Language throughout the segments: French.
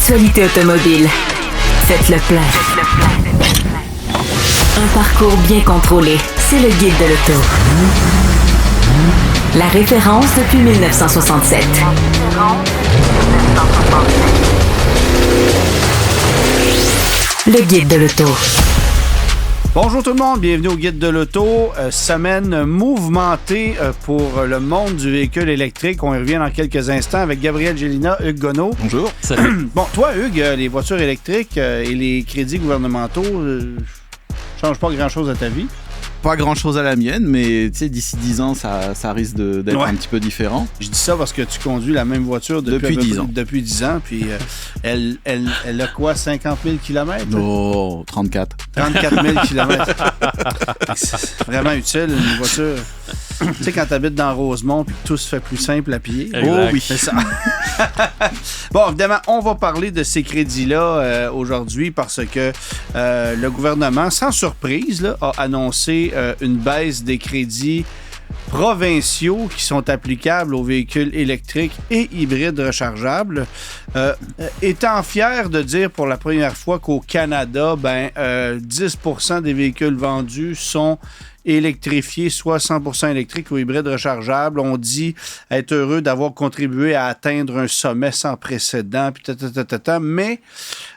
L'actualité automobile. Faites le plein. Un parcours bien contrôlé. C'est le Guide de l'auto. La référence depuis 1967. Le Guide de l'auto. Bonjour tout le monde, bienvenue au Guide de l'auto. Semaine mouvementée pour le monde du véhicule électrique. On y revient dans quelques instants avec Gabriel Gélina, Hugues Gonneau. Bonjour. Bon, toi Hugues, les voitures électriques et les crédits gouvernementaux ne changent pas grand-chose à ta vie? Pas grand-chose à la mienne, mais d'ici 10 ans, ça risque d'être un petit peu différent. Je dis ça parce que tu conduis la même voiture depuis 10 ans. Depuis 10 ans, puis elle a quoi, 50 000 km? Oh, 34. 34 000 km. C'est vraiment utile, une voiture. Tu sais, quand tu habites dans Rosemont puis que tout se fait plus simple à piller. Exact. Oh oui. C'est ça. Bon, évidemment, on va parler de ces crédits-là aujourd'hui parce que le gouvernement, sans surprise, là, a annoncé une baisse des crédits provinciaux qui sont applicables aux véhicules électriques et hybrides rechargeables, étant fier de dire pour la première fois qu'au Canada, 10% des véhicules vendus sont électrifiés, soit 100% électriques ou hybrides rechargeables. On dit être heureux d'avoir contribué à atteindre un sommet sans précédent, puis mais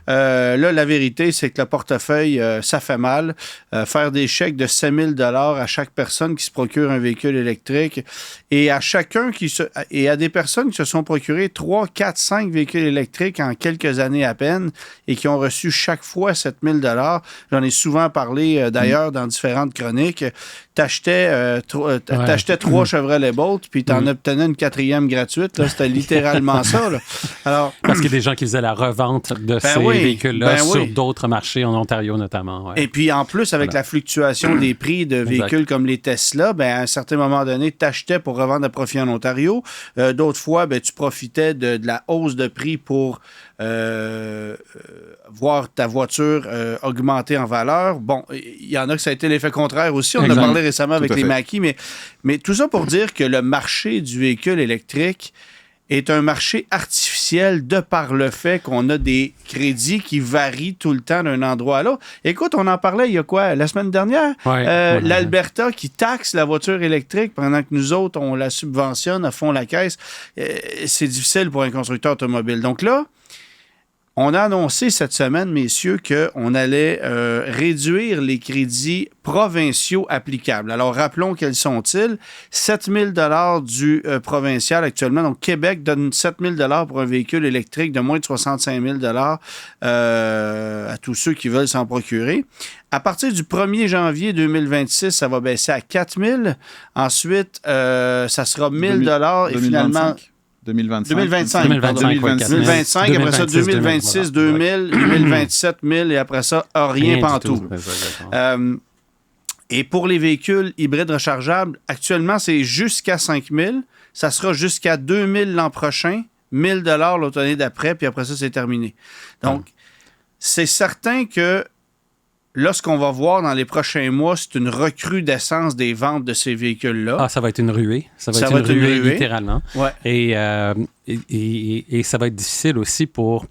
là, la vérité, c'est que le portefeuille, ça fait mal. Faire des chèques de 7 000 à chaque personne qui se procure un véhicule électrique et à des personnes qui se sont procurées 3, 4, 5 véhicules électriques en quelques années à peine et qui ont reçu chaque fois 7 000 $. J'en ai souvent parlé d'ailleurs dans différentes chroniques. T'achetais 3 Chevrolet Bolt puis t'en obtenais une 4e gratuite. Là, c'était littéralement ça. Là. Alors, parce qu'il y a des gens qui faisaient la revente de ces véhicules-là sur d'autres marchés, en Ontario notamment. Ouais. Et puis en plus, avec la fluctuation des prix de véhicules comme les Tesla, à un certain moment donné, t'achetais pour revendre à profit en Ontario. D'autres fois, tu profitais de la hausse de prix pour voir ta voiture augmenter en valeur. Bon, il y en a que ça a été l'effet contraire aussi. On en a parlé récemment avec les maquis, mais tout ça pour dire que le marché du véhicule électrique est un marché artificiel de par le fait qu'on a des crédits qui varient tout le temps d'un endroit à l'autre. Écoute, on en parlait il y a quoi, la semaine dernière? L'Alberta qui taxe la voiture électrique pendant que nous autres, on la subventionne à fond la caisse. C'est difficile pour un constructeur automobile. Donc là, on a annoncé cette semaine, messieurs, qu'on allait réduire les crédits provinciaux applicables. Alors, rappelons quels sont-ils? 7 000 $ du provincial actuellement. Donc, Québec donne 7 000 $ pour un véhicule électrique de moins de 65 000 $ à tous ceux qui veulent s'en procurer. À partir du 1er janvier 2026, ça va baisser à 4 000 $. Ensuite, ça sera 1 000 $ et finalement... 2025. 2025, après ça 2026, 2000, 2027, 1000 et après ça, rien pantoute. Et pour les véhicules hybrides rechargeables, actuellement, c'est jusqu'à 5 000. Ça sera jusqu'à 2 000 l'an prochain, 1 000 $ l'autre année d'après, puis après ça, c'est terminé. Donc, c'est certain que là, ce qu'on va voir dans les prochains mois, c'est une recrudescence des ventes de ces véhicules-là. Ah, ça va être une ruée. Ça va être une ruée, littéralement. Ouais. Et ça va être difficile aussi pour...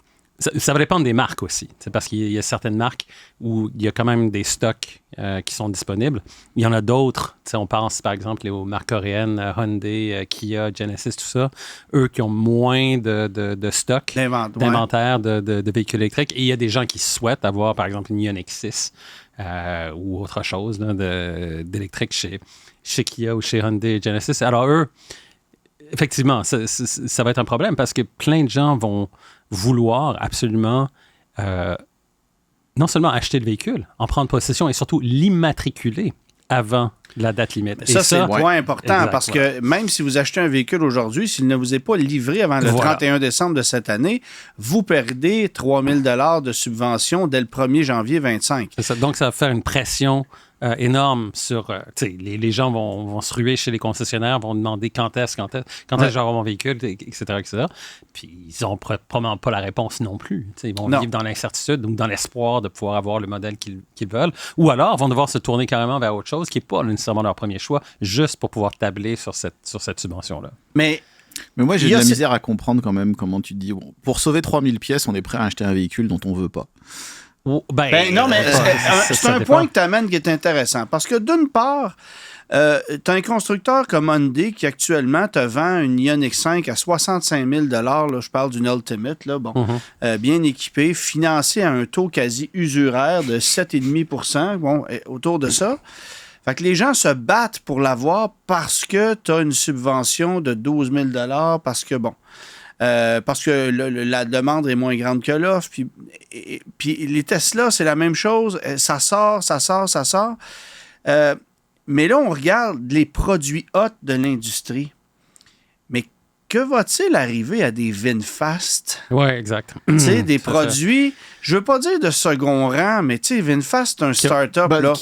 Ça va dépendre des marques aussi. C'est parce qu'il y a certaines marques où il y a quand même des stocks qui sont disponibles. Il y en a d'autres. On pense par exemple aux marques coréennes, Hyundai, Kia, Genesis, tout ça. Eux qui ont moins de stock, d'inventaire de véhicules électriques. Et il y a des gens qui souhaitent avoir par exemple une Ioniq 6 ou autre chose là, d'électrique chez Kia ou chez Hyundai et Genesis. Alors eux, effectivement, ça va être un problème parce que plein de gens vont vouloir absolument non seulement acheter le véhicule, en prendre possession et surtout l'immatriculer avant la date limite. Ça, c'est un point important parce que même si vous achetez un véhicule aujourd'hui, s'il ne vous est pas livré avant le 31 décembre de cette année, vous perdez 3 000 $ de subvention dès le 1er janvier 2025. C'est ça. Donc, ça va faire une pression énorme sur... les gens vont se ruer chez les concessionnaires, vont demander quand est-ce j'aurai mon véhicule, etc. Puis, ils n'ont probablement pas la réponse non plus. Ils vont vivre dans l'incertitude, donc dans l'espoir de pouvoir avoir le modèle qu'ils veulent. Ou alors, vont devoir se tourner carrément vers autre chose qui n'est pas nécessairement leur premier choix, juste pour pouvoir tabler sur cette subvention-là. Mais Mais moi, j'ai de la misère à comprendre quand même comment tu te dis, bon, pour sauver 3000 pièces, on est prêt à acheter un véhicule dont on veut pas. Non, mais c'est un point que tu amènes qui est intéressant. Parce que d'une part, tu as un constructeur comme Hyundai qui actuellement te vend une Ioniq 5 à 65 000 là, je parle d'une Ultimate, là, bien équipée, financée à un taux quasi usuraire de 7,5 % autour de ça. Fait que les gens se battent pour l'avoir parce que tu as une subvention de 12 000 parce que, parce que la demande est moins grande que l'offre. Puis les Tesla, c'est la même chose. Ça sort. Mais là, on regarde les produits hot de l'industrie. Mais que va-t-il arriver à des VinFast? Oui, exact. Tu sais, des produits, je veux pas dire de second rang, mais tu sais, VinFast, c'est un start-up. Là,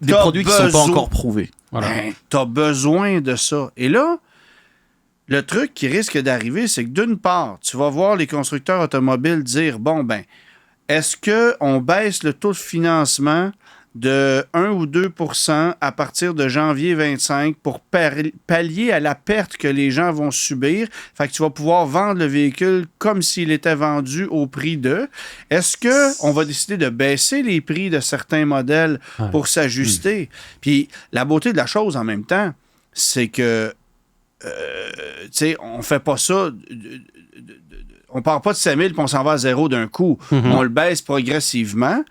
des produits qui ne sont pas encore prouvés. Voilà. Tu as besoin de ça. Et là, le truc qui risque d'arriver, c'est que d'une part, tu vas voir les constructeurs automobiles dire, est-ce qu'on baisse le taux de financement de 1 ou 2 % à partir de janvier 25 pour pallier à la perte que les gens vont subir? Fait que tu vas pouvoir vendre le véhicule comme s'il était vendu au prix de. Est-ce qu'on va décider de baisser les prix de certains modèles pour s'ajuster? Puis la beauté de la chose en même temps, c'est que on fait pas ça. On part pas de 5 000 puis on s'en va à zéro d'un coup. On le baisse progressivement.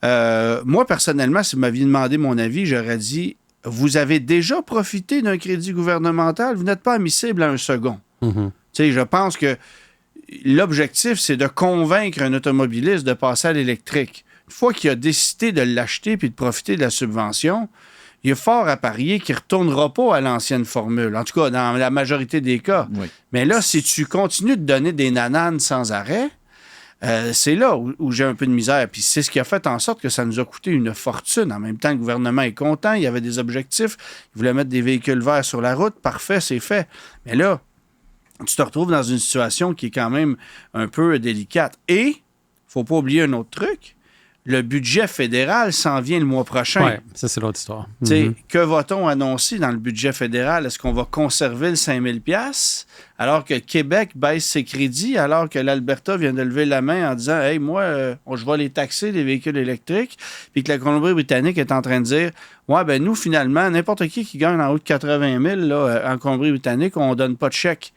Moi, personnellement, si vous m'aviez demandé mon avis, j'aurais dit, vous avez déjà profité d'un crédit gouvernemental, vous n'êtes pas admissible à un second. Je pense que l'objectif, c'est de convaincre un automobiliste de passer à l'électrique. Une fois qu'il a décidé de l'acheter puis de profiter de la subvention, il est fort à parier qu'il ne retournera pas à l'ancienne formule. En tout cas, dans la majorité des cas. Oui. Mais là, si tu continues de donner des nananes sans arrêt, c'est là où j'ai un peu de misère. Puis c'est ce qui a fait en sorte que ça nous a coûté une fortune. En même temps, le gouvernement est content. Il y avait des objectifs. Il voulait mettre des véhicules verts sur la route. Parfait, c'est fait. Mais là, tu te retrouves dans une situation qui est quand même un peu délicate. Et, il ne faut pas oublier un autre truc. Le budget fédéral s'en vient le mois prochain. Oui, ça, c'est l'autre histoire. Que va-t-on annoncer dans le budget fédéral? Est-ce qu'on va conserver le 5 000 $ alors que le Québec baisse ses crédits, alors que l'Alberta vient de lever la main en disant « Hey, moi, je vais les taxer, les véhicules électriques. » Puis que la Colombie-Britannique est en train de dire « Ouais, ben nous, finalement, n'importe qui gagne en haut de 80 000 là, en Colombie-Britannique, on ne donne pas de chèque. »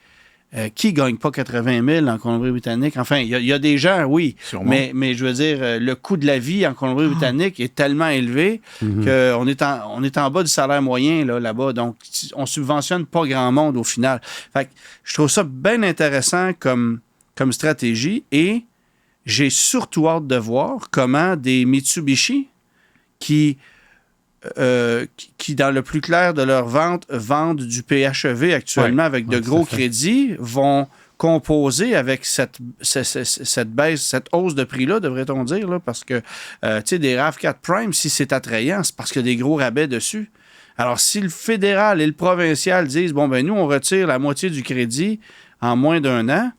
Qui ne gagne pas 80 000 en Colombie-Britannique? Enfin, il y a des gens, oui, mais je veux dire, le coût de la vie en Colombie-Britannique est tellement élevé qu'on est en bas du salaire moyen là-bas. Donc, on ne subventionne pas grand monde au final. Fait que je trouve ça bien intéressant comme stratégie et j'ai surtout hâte de voir comment des Mitsubishi qui, dans le plus clair de leur vente, vendent du PHEV actuellement avec de gros crédits, vont composer avec cette baisse, cette hausse de prix-là, devrait-on dire, là, parce que, des RAV4 Prime, si c'est attrayant, c'est parce qu'il y a des gros rabais dessus. Alors, si le fédéral et le provincial disent, nous, on retire la moitié du crédit en moins d'un an,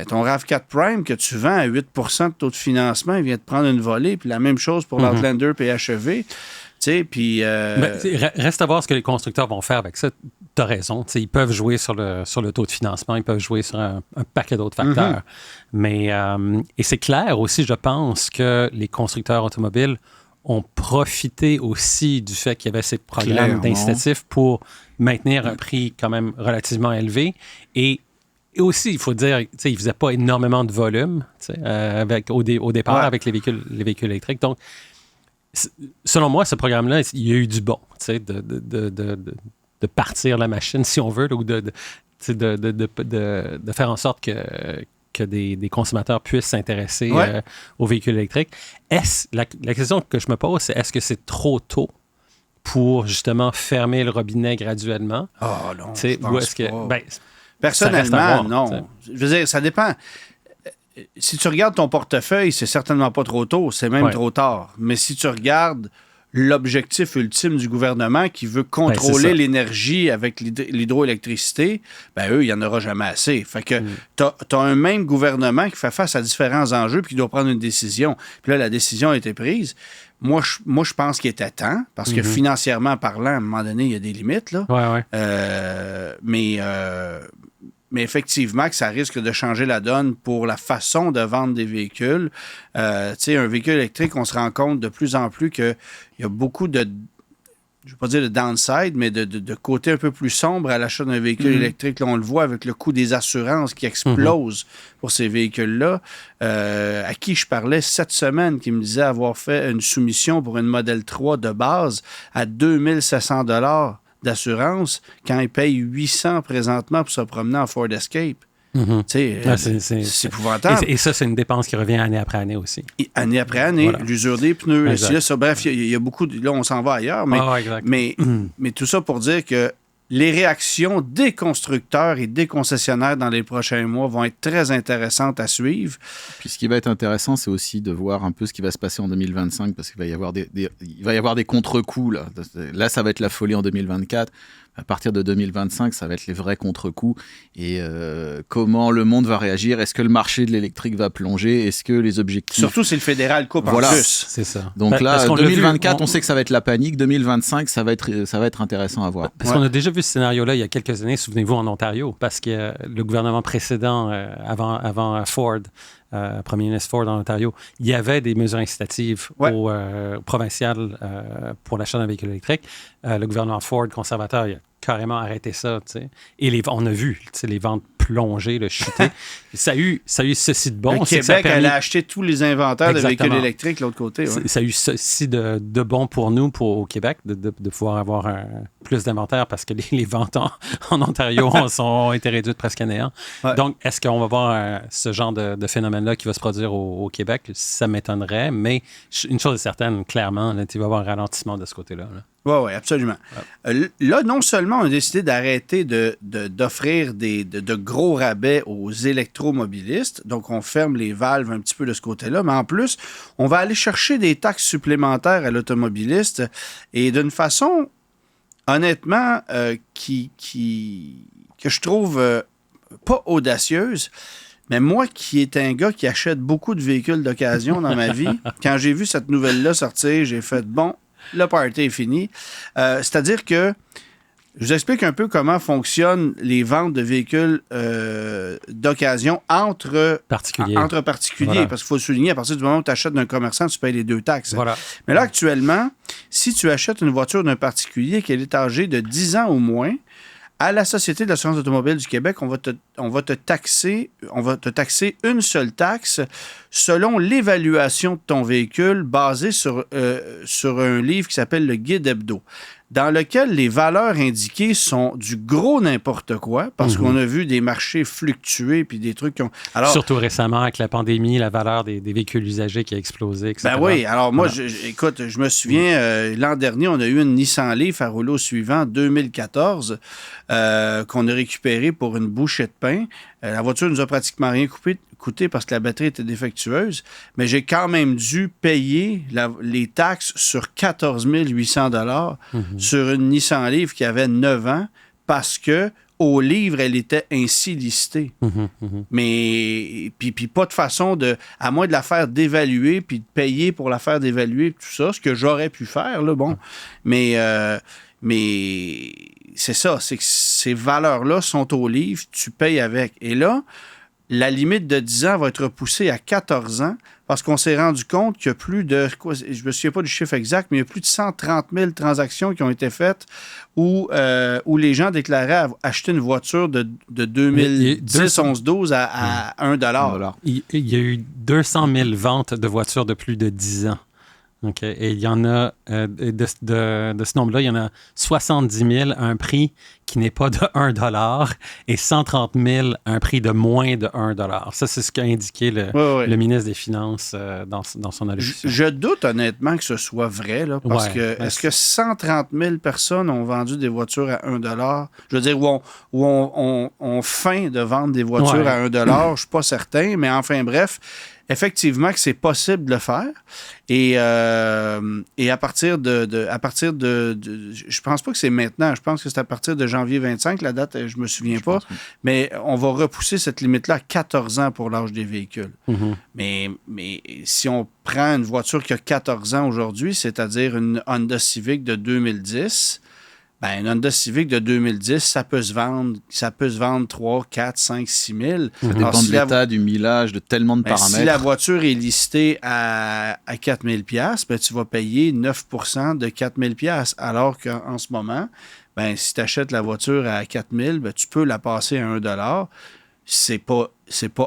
ton RAV4 Prime que tu vends à 8 % de taux de financement, il vient de prendre une volée, puis la même chose pour l'Outlander PHEV. Puis reste à voir ce que les constructeurs vont faire avec ça. Tu as raison. Ils peuvent jouer sur le taux de financement, ils peuvent jouer sur un paquet d'autres facteurs. Mais et c'est clair aussi, je pense, que les constructeurs automobiles ont profité aussi du fait qu'il y avait ces programmes d'incitatifs pour maintenir un prix quand même relativement élevé. Et aussi, il faut dire, ils ne faisaient pas énormément de volume au départ avec les véhicules électriques. Donc, selon moi, ce programme-là, il y a eu du bon, de partir la machine, si on veut, ou de faire en sorte que des consommateurs puissent s'intéresser aux véhicules électriques. La question que je me pose, c'est est-ce que c'est trop tôt pour justement fermer le robinet graduellement? Ah non, je pense pas. Personnellement, non. Je veux dire, ça dépend. Si tu regardes ton portefeuille, c'est certainement pas trop tôt, c'est même trop tard. Mais si tu regardes l'objectif ultime du gouvernement qui veut contrôler l'énergie avec l'hydroélectricité, eux, il n'y en aura jamais assez. Fait que t'as un même gouvernement qui fait face à différents enjeux puis qui doit prendre une décision. Puis là, la décision a été prise. Moi, je pense qu'il était temps, parce que financièrement parlant, à un moment donné, il y a des limites. Là. Ouais. mais effectivement, que ça risque de changer la donne pour la façon de vendre des véhicules. Tu sais, un véhicule électrique, on se rend compte de plus en plus qu'il y a beaucoup de, je ne vais pas dire de downside, mais de côté un peu plus sombre à l'achat d'un véhicule électrique. Là, on le voit avec le coût des assurances qui explose pour ces véhicules-là. À qui je parlais cette semaine, qui me disait avoir fait une soumission pour une Model 3 de base à 2700 $ d'assurance quand il paye 800 présentement pour se promener en Ford Escape. C'est épouvantable. Et ça, c'est une dépense qui revient année après année aussi. Année après année, voilà. L'usure des pneus. Bref, il y a beaucoup là, on s'en va ailleurs, mais tout ça pour dire que les réactions des constructeurs et des concessionnaires dans les prochains mois vont être très intéressantes à suivre. Puis ce qui va être intéressant, c'est aussi de voir un peu ce qui va se passer en 2025, parce qu'il va y avoir des contre-coups. Là, ça va être la folie en 2024. À partir de 2025, ça va être les vrais contre-coups. Et comment le monde va réagir? Est-ce que le marché de l'électrique va plonger? Est-ce que les objectifs... Surtout si le fédéral coupe en plus. C'est ça. Donc là, 2024, on sait que ça va être la panique. 2025, ça va être intéressant à voir. Parce qu'on a déjà vu ce scénario-là il y a quelques années, souvenez-vous, en Ontario, parce que le gouvernement précédent, avant Ford, Premier ministre Ford en Ontario, il y avait des mesures incitatives au provincial pour l'achat d'un véhicule électrique. Le gouvernement Ford conservateur, il a carrément arrêté ça. T'sais. Et on a vu les ventes plonger, chuter. ça a eu ceci de bon. Le Québec allait acheter tous les inventaires de véhicules électriques de l'autre côté. Ouais. Ça a eu ceci de bon pour nous, au Québec, de pouvoir avoir plus d'inventaire parce que les ventes en Ontario ont été réduites presque à néant. Ouais. Donc, est-ce qu'on va voir ce genre de phénomène-là qui va se produire au Québec? Ça m'étonnerait, mais une chose est certaine, clairement, là, il va y avoir un ralentissement de ce côté-là. Oui, absolument. Ouais. Là, non seulement on a décidé d'arrêter d'offrir de gros rabais aux électromobilistes, donc on ferme les valves un petit peu de ce côté-là, mais en plus, on va aller chercher des taxes supplémentaires à l'automobiliste et d'une façon, honnêtement, que je trouve pas audacieuse. Mais moi, qui est un gars qui achète beaucoup de véhicules d'occasion dans ma vie, quand j'ai vu cette nouvelle-là sortir, j'ai fait bon. Le party est fini. C'est-à-dire que je vous explique un peu comment fonctionnent les ventes de véhicules d'occasion entre particuliers. Voilà. Parce qu'il faut souligner, à partir du moment où tu achètes d'un commerçant, tu payes les 2 taxes. Voilà. Mais là, actuellement, si tu achètes une voiture d'un particulier qui est âgée de 10 ans au moins, à la Société de l'assurance automobile du Québec, on va te taxer une seule taxe selon l'évaluation de ton véhicule basée sur un livre qui s'appelle le Guide Hebdo, dans lequel les valeurs indiquées sont du gros n'importe quoi, parce qu'on a vu des marchés fluctuer puis des trucs qui ont... Alors, surtout récemment, avec la pandémie, la valeur des véhicules usagés qui a explosé, etc. Ben oui, alors moi, écoute, je me souviens, l'an dernier, on a eu une Nissan Leaf à rouleau suivant, 2014, qu'on a récupérée pour une bouchée de pain. La voiture nous a pratiquement rien coûté parce que la batterie était défectueuse, mais j'ai quand même dû payer les taxes sur 14 800 $ sur une Nissan Leaf qui avait 9 ans parce que au livre, elle était ainsi listée. Mais puis pas de façon à moins de la faire dévaluer puis de payer pour la faire dévaluer, tout ça, ce que j'aurais pu faire, là, bon. Mais c'est ça, c'est que ces valeurs-là sont au livre, tu payes avec. Et là, la limite de 10 ans va être repoussée à 14 ans parce qu'on s'est rendu compte qu'il y a plus de... je ne me souviens pas du chiffre exact, mais il y a plus de 130 000 transactions qui ont été faites où les gens déclaraient acheter une voiture de 2010-11-12 à 1 $. Il y a eu 200 000 ventes de voitures de plus de 10 ans. Okay. Et il y en a, de ce nombre-là, il y en a 70 000 à un prix qui n'est pas de 1 $ et 130 000 à un prix de moins de 1 $. Ça, c'est ce qu'a indiqué le ministre des Finances dans son allocution. Je doute honnêtement que ce soit vrai, là, parce que est-ce que 130 000 personnes ont vendu des voitures à 1 $? Je veux dire, où on feint de vendre des voitures à 1 $, je ne suis pas certain, mais enfin bref, effectivement que c'est possible de le faire. Et à partir de je pense pas que c'est maintenant, je pense que c'est à partir de janvier 25, la date, je me souviens pas, mais on va repousser cette limite-là à 14 ans pour l'âge des véhicules. Mais si on prend une voiture qui a 14 ans aujourd'hui, c'est-à-dire une Honda Civic de 2010, Ben, un Honda Civic de 2010, ça peut se vendre 3, 4, 5, 6 000. Ça dépend de l'état, du millage, de tellement de paramètres. Si la voiture est listée à 4 000 $, ben, tu vas payer 9 % de 4 000 $. Alors qu'en ce moment, ben, si tu achètes la voiture à 4 000 $, ben, tu peux la passer à 1 $. C'est pas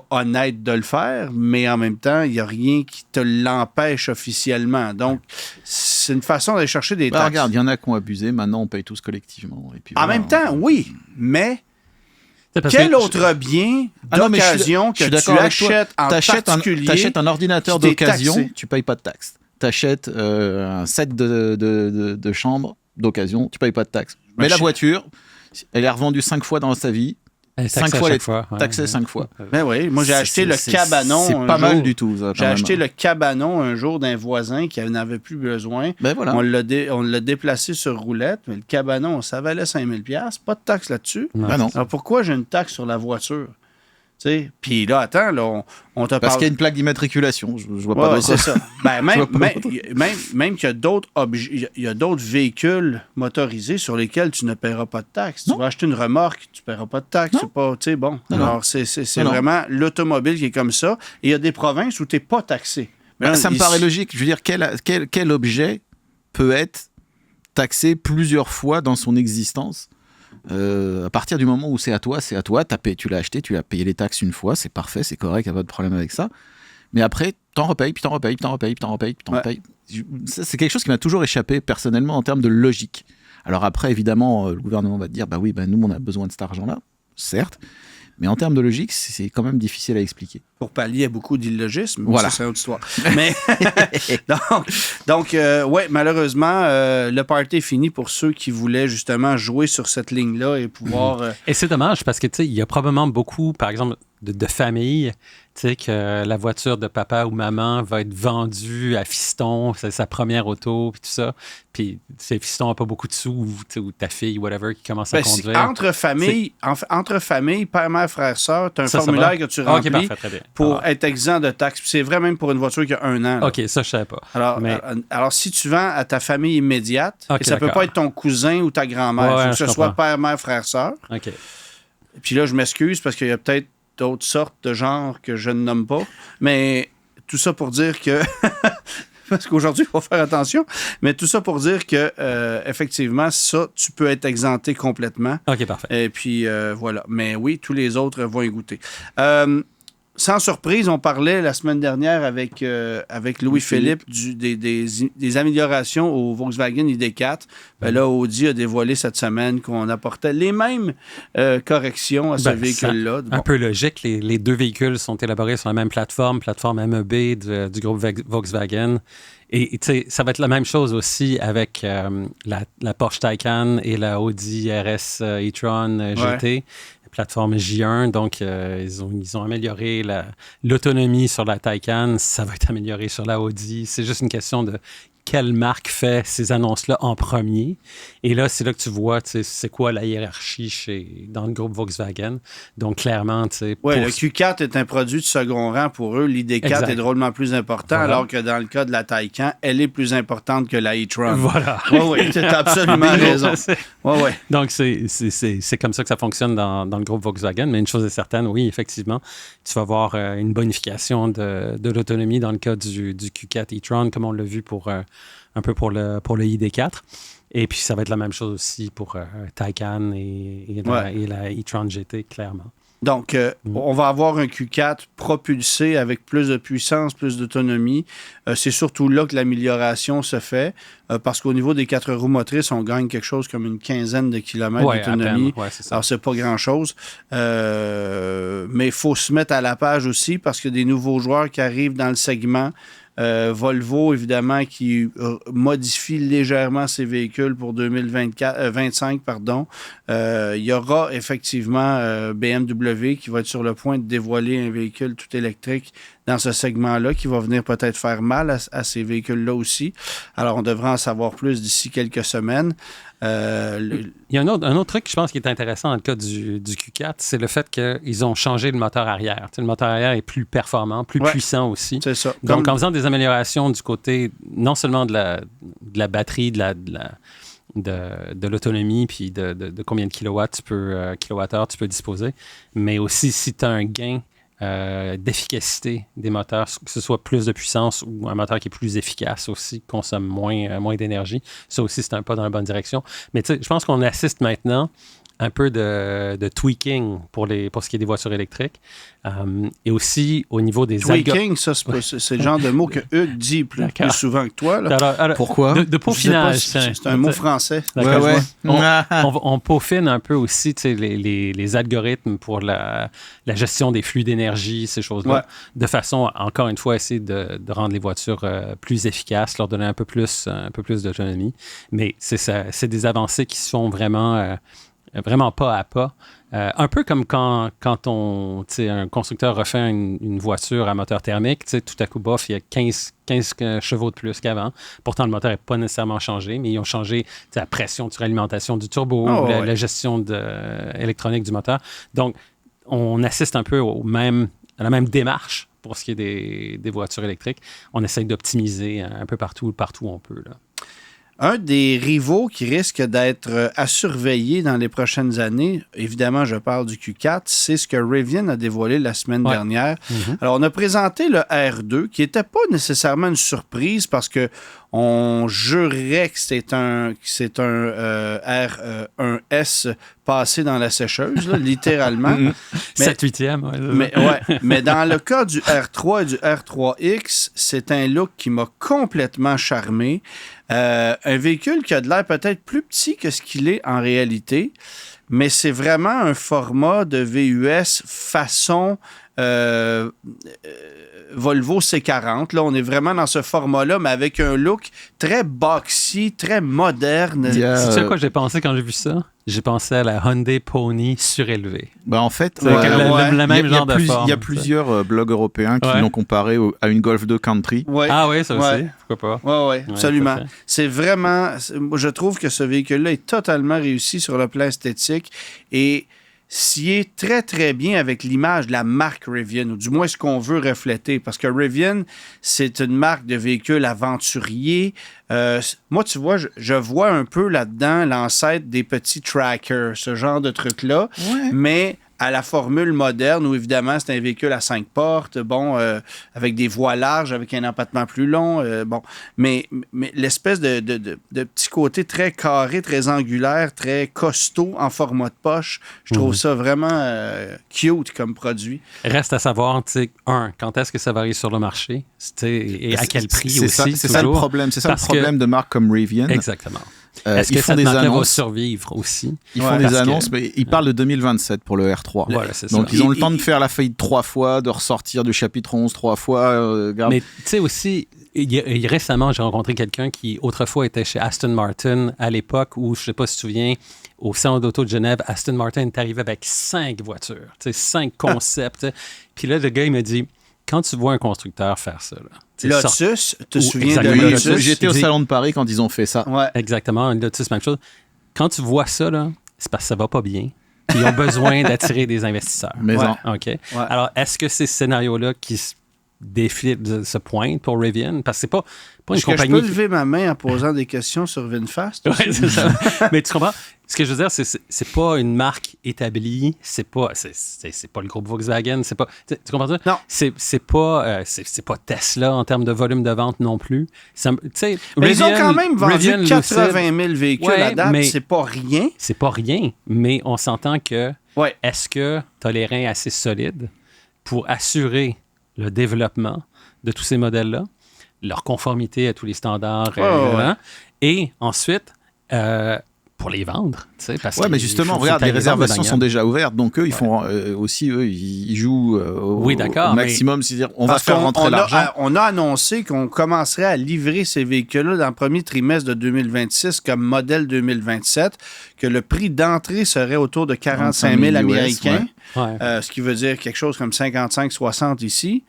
honnête de le faire, mais en même temps, il n'y a rien qui te l'empêche officiellement. Donc, c'est une façon d'aller chercher des taxes. Regarde, il y en a qui ont abusé, maintenant on paye tous collectivement. Et puis, en même temps, oui, mais quel autre bien d'occasion que tu achètes en particulier? Tu achètes un ordinateur d'occasion, tu ne payes pas de taxes. Tu achètes un set de chambre d'occasion, tu ne payes pas de taxes. Mais la voiture, elle est revendue 5 fois dans sa vie. 5 fois, taxé 5 fois. Ben oui, moi j'ai acheté le cabanon. C'est pas mal du tout. J'ai acheté le cabanon un jour d'un voisin qui n'avait plus besoin. Ben voilà. On l'a déplacé sur roulette, mais le cabanon, ça valait 5 000 $. Pas de taxe là-dessus. Ben non. Alors pourquoi j'ai une taxe sur la voiture? Puis là, attends, là, on te parle... Parce qu'il y a une plaque d'immatriculation, je vois pas d'autre. C'est ça. Ben, même qu'il y a d'autres objets, il y a d'autres véhicules motorisés sur lesquels tu ne paieras pas de taxes. Tu vas acheter une remorque, tu ne paieras pas de taxes. C'est pas, bon. Alors, c'est vraiment l'automobile qui est comme ça. Et il y a des provinces où tu n'es pas taxé. Ben, ça me paraît logique. Je veux dire, quel objet peut être taxé plusieurs fois dans son existence? À partir du moment où c'est à toi, tu l'as acheté, tu as payé les taxes une fois, c'est parfait, c'est correct, il n'y a pas de problème avec ça. Mais après, t'en repayes, puis t'en repayes. C'est quelque chose qui m'a toujours échappé personnellement en termes de logique. Alors après, évidemment, le gouvernement va te dire, nous, on a besoin de cet argent-là, certes. Mais en termes de logique, c'est quand même difficile à expliquer. Pour pallier à beaucoup d'illogisme, voilà. Ça, c'est une autre histoire. Mais donc malheureusement, le party est fini pour ceux qui voulaient justement jouer sur cette ligne-là et pouvoir... Et c'est dommage parce que, tu sais, il y a probablement beaucoup, par exemple, de familles, tu sais, que la voiture de papa ou maman va être vendue à fiston, c'est sa première auto, puis tout ça. Puis, ces fiston n'a pas beaucoup de sous, ou ta fille, whatever, qui commence à conduire. Entre famille, père, mère, frère, sœur, tu as un formulaire que tu remplis pour être exempt de taxes. Puis c'est vrai même pour une voiture qui a 1 an. Là. OK, ça, je ne savais pas. Alors, si tu vends à ta famille immédiate, et ça ne peut pas être ton cousin ou ta grand-mère, il faut que ce soit père, mère, frère, sœur. OK. Puis là, je m'excuse parce qu'il y a peut-être d'autres sortes de genres que je ne nomme pas. Mais tout ça pour dire que... parce qu'aujourd'hui, il faut faire attention. Mais tout ça pour dire que, effectivement, ça, tu peux être exempté complètement. OK, parfait. Et puis, voilà. Mais oui, tous les autres vont y goûter. Sans surprise, on parlait la semaine dernière avec Louis-Philippe des améliorations au Volkswagen ID4. Là, Audi a dévoilé cette semaine qu'on apportait les mêmes corrections à ce véhicule-là. Un peu logique. Les deux véhicules sont élaborés sur la même plateforme MEB du groupe Volkswagen. Et tu sais, ça va être la même chose aussi avec la Porsche Taycan et la Audi RS e-tron GT. Plateforme J1, donc ils ont amélioré l'autonomie sur la Taycan, ça va être amélioré sur la Audi. C'est juste une question de quelle marque fait ces annonces-là en premier. Et là, c'est là que tu vois, c'est quoi la hiérarchie dans le groupe Volkswagen. Donc, clairement, tu sais... Oui, le Q4 est un produit de second rang pour eux. L'ID4 est drôlement plus important, alors que dans le cas de la Taycan, elle est plus importante que la e-tron. Voilà. Oui, tu as absolument raison. Ouais. Donc, c'est comme ça que ça fonctionne dans le groupe Volkswagen. Mais une chose est certaine, oui, effectivement, tu vas avoir une bonification de l'autonomie dans le cas du Q4 e-tron, comme on l'a vu un peu pour le ID4. Et puis, ça va être la même chose aussi pour Taycan et la e-tron GT, clairement. Donc, on va avoir un Q4 propulsé avec plus de puissance, plus d'autonomie. C'est surtout là que l'amélioration se fait, parce qu'au niveau des 4 roues motrices, on gagne quelque chose comme une quinzaine de kilomètres d'autonomie. C'est ça. Alors, c'est pas grand-chose. Mais il faut se mettre à la page aussi, parce qu'il y a des nouveaux joueurs qui arrivent dans le segment. Volvo, évidemment, qui modifie légèrement ses véhicules pour 2025. Il y aura effectivement BMW qui va être sur le point de dévoiler un véhicule tout électrique dans ce segment-là, qui va venir peut-être faire mal à ces véhicules-là aussi. Alors, on devrait en savoir plus d'ici quelques semaines. Il y a un autre truc, je pense, qui est intéressant dans le cas du Q4, c'est le fait qu'ils ont changé le moteur arrière. Le moteur arrière est plus performant, plus puissant aussi. C'est ça. Donc, en faisant des améliorations du côté, non seulement de la batterie, de de l'autonomie puis de combien de kilowattheures tu peux disposer, mais aussi si tu as un gain d'efficacité des moteurs, que ce soit plus de puissance ou un moteur qui est plus efficace aussi, qui consomme moins d'énergie. Ça aussi, c'est un pas dans la bonne direction. Mais tu sais, je pense qu'on assiste maintenant un peu de tweaking pour ce qui est des voitures électriques. Et aussi au niveau des tweaking, ça, c'est le genre de mot que Hugues dit plus souvent que toi. Là. Alors, pourquoi? De peaufinage. C'est un mot français. Ouais. On peaufine un peu aussi les algorithmes pour la gestion des flux d'énergie, ces choses-là, de façon, encore une fois, essayer de rendre les voitures plus efficaces, leur donner un peu plus d'autonomie. Mais c'est des avancées qui se font vraiment pas à pas. Un peu comme quand un constructeur refait une voiture à moteur thermique, tout à coup, bof, il y a 15 chevaux de plus qu'avant. Pourtant, le moteur n'est pas nécessairement changé, mais ils ont changé la pression de suralimentation du turbo, la gestion électronique du moteur. Donc, on assiste un peu à la même démarche pour ce qui est des voitures électriques. On essaye d'optimiser un peu partout où on peut, là. Un des rivaux qui risque d'être à surveiller dans les prochaines années, évidemment, je parle du Q4, c'est ce que Rivian a dévoilé la semaine dernière. Mm-hmm. Alors, on a présenté le R2, qui n'était pas nécessairement une surprise parce que on jurerait que c'est un R1S passé dans la sécheuse, là, littéralement. 7/8e. Mais dans le cas du R3 et du R3X, c'est un look qui m'a complètement charmé. Un véhicule qui a de l'air peut-être plus petit que ce qu'il est en réalité, mais c'est vraiment un format de VUS façon Volvo C40. Là, on est vraiment dans ce format-là, mais avec un look très boxy, très moderne. Tu sais à quoi j'ai pensé quand j'ai vu ça? J'ai pensé à la Hyundai Pony surélevée. En fait, le même genre de forme. Il y a plusieurs blogs européens qui l'ont comparé à une Golf 2 Country. Ouais. Ah oui, ça aussi. Pourquoi pas? Oui, absolument. C'est vraiment... Je trouve que ce véhicule-là est totalement réussi sur le plan esthétique et s'y est très, très bien avec l'image de la marque Rivian, ou du moins ce qu'on veut refléter. Parce que Rivian, c'est une marque de véhicules aventuriers. Moi, tu vois, je vois un peu là-dedans l'ancêtre des petits trackers, ce genre de truc-là. Ouais. Mais à la formule moderne, où évidemment, c'est un véhicule à 5 portes, avec des voies larges, avec un empattement plus long. Mais l'espèce de petit côté très carré, très angulaire, très costaud en format de poche, je trouve ça vraiment cute comme produit. Reste à savoir, quand est-ce que ça va arriver sur le marché et à quel prix aussi. C'est ça le problème. C'est ça le problème de marques comme Rivian. Exactement. Est-ce que cette marque va survivre aussi? Ils font des annonces, mais ils parlent de 2027 pour le R3. Voilà, donc, ils ont le temps de faire la faillite 3 fois, de ressortir du chapitre 11 3 fois. Mais tu sais aussi, récemment, j'ai rencontré quelqu'un qui autrefois était chez Aston Martin à l'époque où, je ne sais pas si tu te souviens, au Salon d'auto de Genève, Aston Martin est arrivé avec 5 voitures, 5 concepts. Puis là, le gars, il me dit, quand tu vois un constructeur faire ça, là, Lotus, tu te souviens de Lotus? J'étais au Salon de Paris quand ils ont fait ça. Ouais. Exactement, Lotus, même chose. Quand tu vois ça, là, c'est parce que ça va pas bien. Ils ont besoin d'attirer des investisseurs. OK. Ouais. Alors, est-ce que ces scénarios-là qui se pointent pour Rivian? Parce que c'est pas une compagnie... Je peux lever ma main en posant des questions sur VinFast? Oui, c'est ça. Mais tu comprends? Ce que je veux dire, c'est pas une marque établie, c'est pas le groupe Volkswagen, c'est pas... Tu comprends ça? Non. C'est pas Tesla en termes de volume de vente non plus. Mais ils ont quand même vendu 80 000 véhicules à date, c'est pas rien. C'est pas rien, mais on s'entend que est-ce que tu as les reins assez solides pour assurer le développement de tous ces modèles-là, leur conformité à tous les standards, et ensuite, pour les vendre. Mais justement, regarde, les réservations sont déjà ouvertes, donc eux, ils font aussi, ils jouent au maximum, c'est-à-dire on va faire rentrer l'argent. On a annoncé qu'on commencerait à livrer ces véhicules-là dans le premier trimestre de 2026 comme modèle 2027, que le prix d'entrée serait autour de 45 000 Américains, ce qui veut dire quelque chose comme 55-60 ici.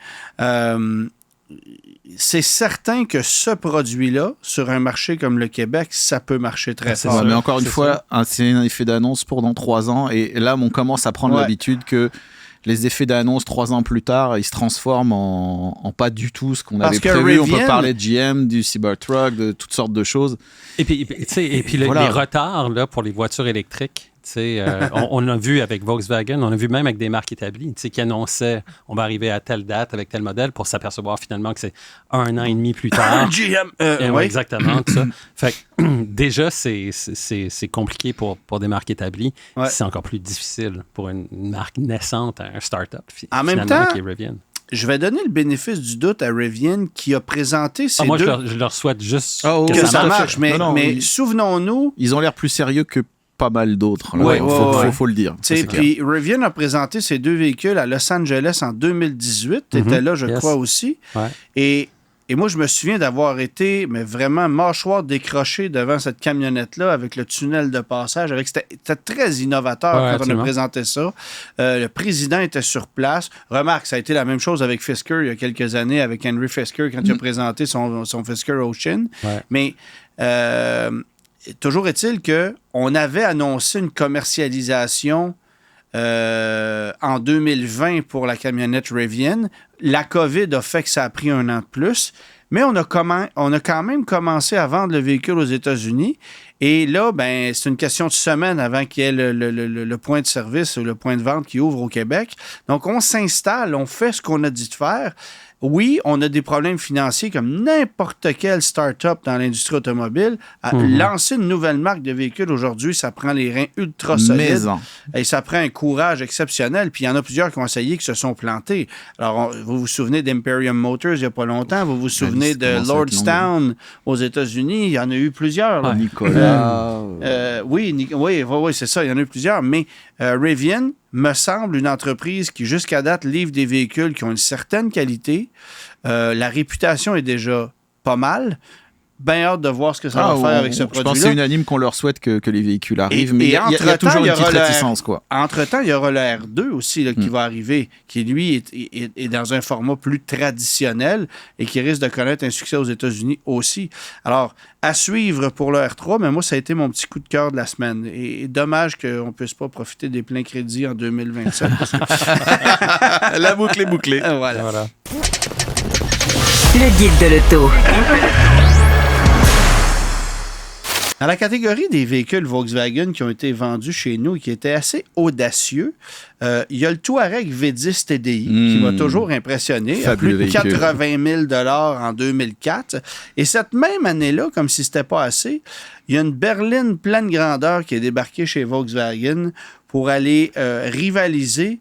C'est certain que ce produit-là, sur un marché comme le Québec, ça peut marcher très fort. Mais encore une fois, c'est un effet d'annonce pour dans 3 ans. Et là, on commence à prendre l'habitude que les effets d'annonce 3 ans plus tard, ils se transforment en pas du tout ce qu'on avait prévu. On peut parler de GM, du Cybertruck, de toutes sortes de choses. Et puis les retards là, pour les voitures électriques. On a vu avec Volkswagen, on a vu même avec des marques établies qui annonçaient on va arriver à telle date avec tel modèle pour s'apercevoir finalement que c'est 1 an et demi plus tard. GM! Oui, exactement. Tout ça. Fait que, déjà, c'est compliqué pour des marques établies. Ouais. C'est encore plus difficile pour une marque naissante, un start-up. En même temps, qui est Rivian. Je vais donner le bénéfice du doute à Rivian qui a présenté ces moi, deux... je leur souhaite juste que ça marche. Mais souvenons-nous... Ils ont l'air plus sérieux que pas mal d'autres. Faut le dire. Puis Rivian a présenté ces 2 véhicules à Los Angeles en 2018. Tu étais là, je crois, aussi. Ouais. Et moi, je me souviens d'avoir été vraiment mâchoire décrochée devant cette camionnette-là avec le tunnel de passage. C'était très innovateur quand on a présenté ça. Le président était sur place. Remarque, ça a été la même chose avec Fisker il y a quelques années, avec Henry Fisker quand il a présenté son Fisker Ocean. Ouais. Mais... toujours est-il qu'on avait annoncé une commercialisation en 2020 pour la camionnette Rivian. La COVID a fait que ça a pris 1 an de plus, mais on a quand même commencé à vendre le véhicule aux États-Unis. Et là, c'est une question de semaine avant qu'il y ait le point de service ou le point de vente qui ouvre au Québec. Donc, on s'installe, on fait ce qu'on a dit de faire. Oui, on a des problèmes financiers comme n'importe quelle start-up dans l'industrie automobile. Lancer une nouvelle marque de véhicule aujourd'hui, ça prend les reins ultra solides. Et ça prend un courage exceptionnel. Puis il y en a plusieurs qui ont essayé qui se sont plantés. Alors, vous vous souvenez d'Imperium Motors il n'y a pas longtemps. Vous vous souvenez de Lordstown aux États-Unis. Il y en a eu plusieurs. Là. Nicolas. Oui, c'est ça. Il y en a eu plusieurs. Mais Rivian me semble une entreprise qui, jusqu'à date, livre des véhicules qui ont une certaine qualité. La réputation est déjà pas mal. Bien hâte de voir ce que ça va faire avec ce produit-là. Je pense que c'est unanime qu'on leur souhaite que les véhicules arrivent, mais il y a toujours une petite réticence. Entre-temps, il y aura le R2 aussi qui va arriver, qui, lui, est dans un format plus traditionnel et qui risque de connaître un succès aux États-Unis aussi. Alors, à suivre pour le R3, mais moi, ça a été mon petit coup de cœur de la semaine. Et dommage qu'on ne puisse pas profiter des pleins crédits en 2027. La boucle est bouclée. Voilà. Le guide de l'auto. Dans la catégorie des véhicules Volkswagen qui ont été vendus chez nous et qui étaient assez audacieux, il y a le Touareg V10 TDI qui m'a toujours impressionné, à plus de 80 000 en 2004. Et cette même année-là, comme si c'était pas assez, il y a une berline pleine grandeur qui est débarquée chez Volkswagen pour aller rivaliser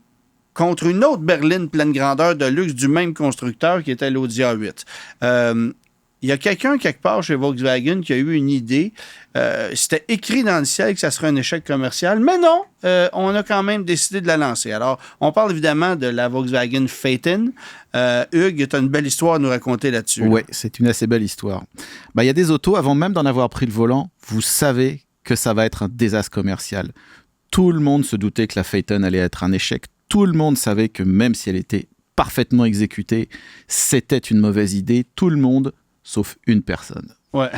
contre une autre berline pleine grandeur de luxe du même constructeur qui était l'Audi A8. Il y a quelqu'un quelque part chez Volkswagen qui a eu une idée. C'était écrit dans le ciel que ça serait un échec commercial, mais non, on a quand même décidé de la lancer. Alors, on parle évidemment de la Volkswagen Phaeton. Hugues, tu as une belle histoire à nous raconter là-dessus. Oui, c'est une assez belle histoire. Il y a des autos, avant même d'en avoir pris le volant, vous savez que ça va être un désastre commercial. Tout le monde se doutait que la Phaeton allait être un échec. Tout le monde savait que même si elle était parfaitement exécutée, c'était une mauvaise idée. Tout le monde, sauf une personne. Ouais.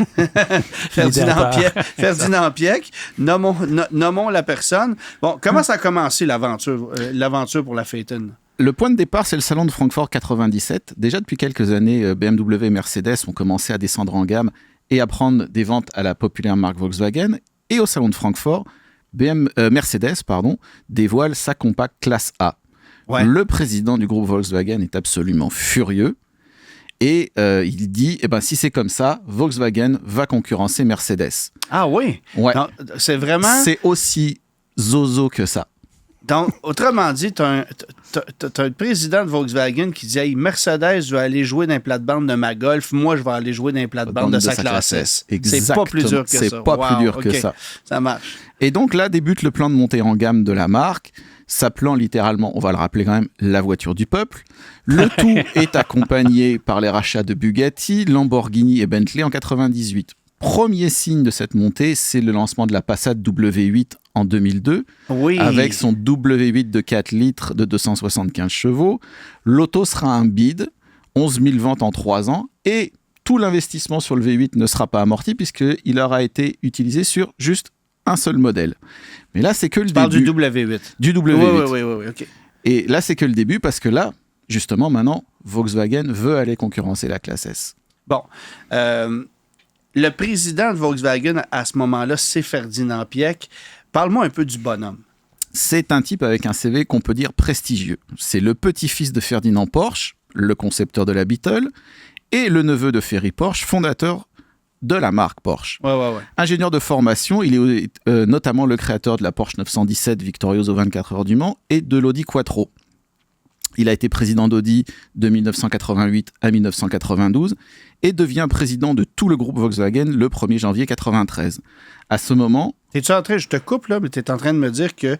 Ferdinand Piech. Nommons la personne. Bon, comment ça a commencé l'aventure pour la Phaeton? Le point de départ, c'est le salon de Francfort 97. Déjà depuis quelques années, BMW et Mercedes ont commencé à descendre en gamme et à prendre des ventes à la populaire marque Volkswagen. Et au salon de Francfort, Mercedes dévoile sa compacte classe A. Ouais. Le président du groupe Volkswagen est absolument furieux. Et il dit, si c'est comme ça, Volkswagen va concurrencer Mercedes. Ah oui? Ouais. Donc, c'est vraiment... C'est aussi zozo que ça. Donc, autrement dit, tu as un président de Volkswagen qui dit hey, Mercedes va aller jouer dans les plates-bandes de ma Golf, moi, je vais aller jouer dans les plates-bandes de sa classe S. Exactement. C'est pas plus dur que ça. C'est pas plus dur que ça. Ça marche. Et donc là, débute le plan de montée en gamme de la marque, s'appelant littéralement, on va le rappeler quand même, la voiture du peuple. Le tout est accompagné par les rachats de Bugatti, Lamborghini et Bentley en 98. Premier signe de cette montée, c'est le lancement de la Passat W8 en 2002, oui, avec son W8 de 4 litres de 275 chevaux. L'auto sera un bide, 11 000 ventes en 3 ans, et tout l'investissement sur le V8 ne sera pas amorti puisqu'il aura été utilisé sur juste un seul modèle. Mais là, c'est que le début. Tu parles du W8. Du W8. Oui, OK. Et là, c'est que le début, parce que là, justement, maintenant, Volkswagen veut aller concurrencer la classe S. Bon. Le président de Volkswagen, à ce moment-là, c'est Ferdinand Piëch. Parle-moi un peu du bonhomme. C'est un type avec un CV qu'on peut dire prestigieux. C'est le petit-fils de Ferdinand Porsche, le concepteur de la Beetle, et le neveu de Ferry Porsche, fondateur de la marque Porsche. Ouais. Ingénieur de formation, il est notamment le créateur de la Porsche 917 victorieuse aux 24 heures du Mans et de l'Audi Quattro. Il a été président d'Audi de 1988 à 1992 et devient président de tout le groupe Volkswagen le 1er janvier 1993. À ce moment... Je te coupe là, mais tu es en train de me dire que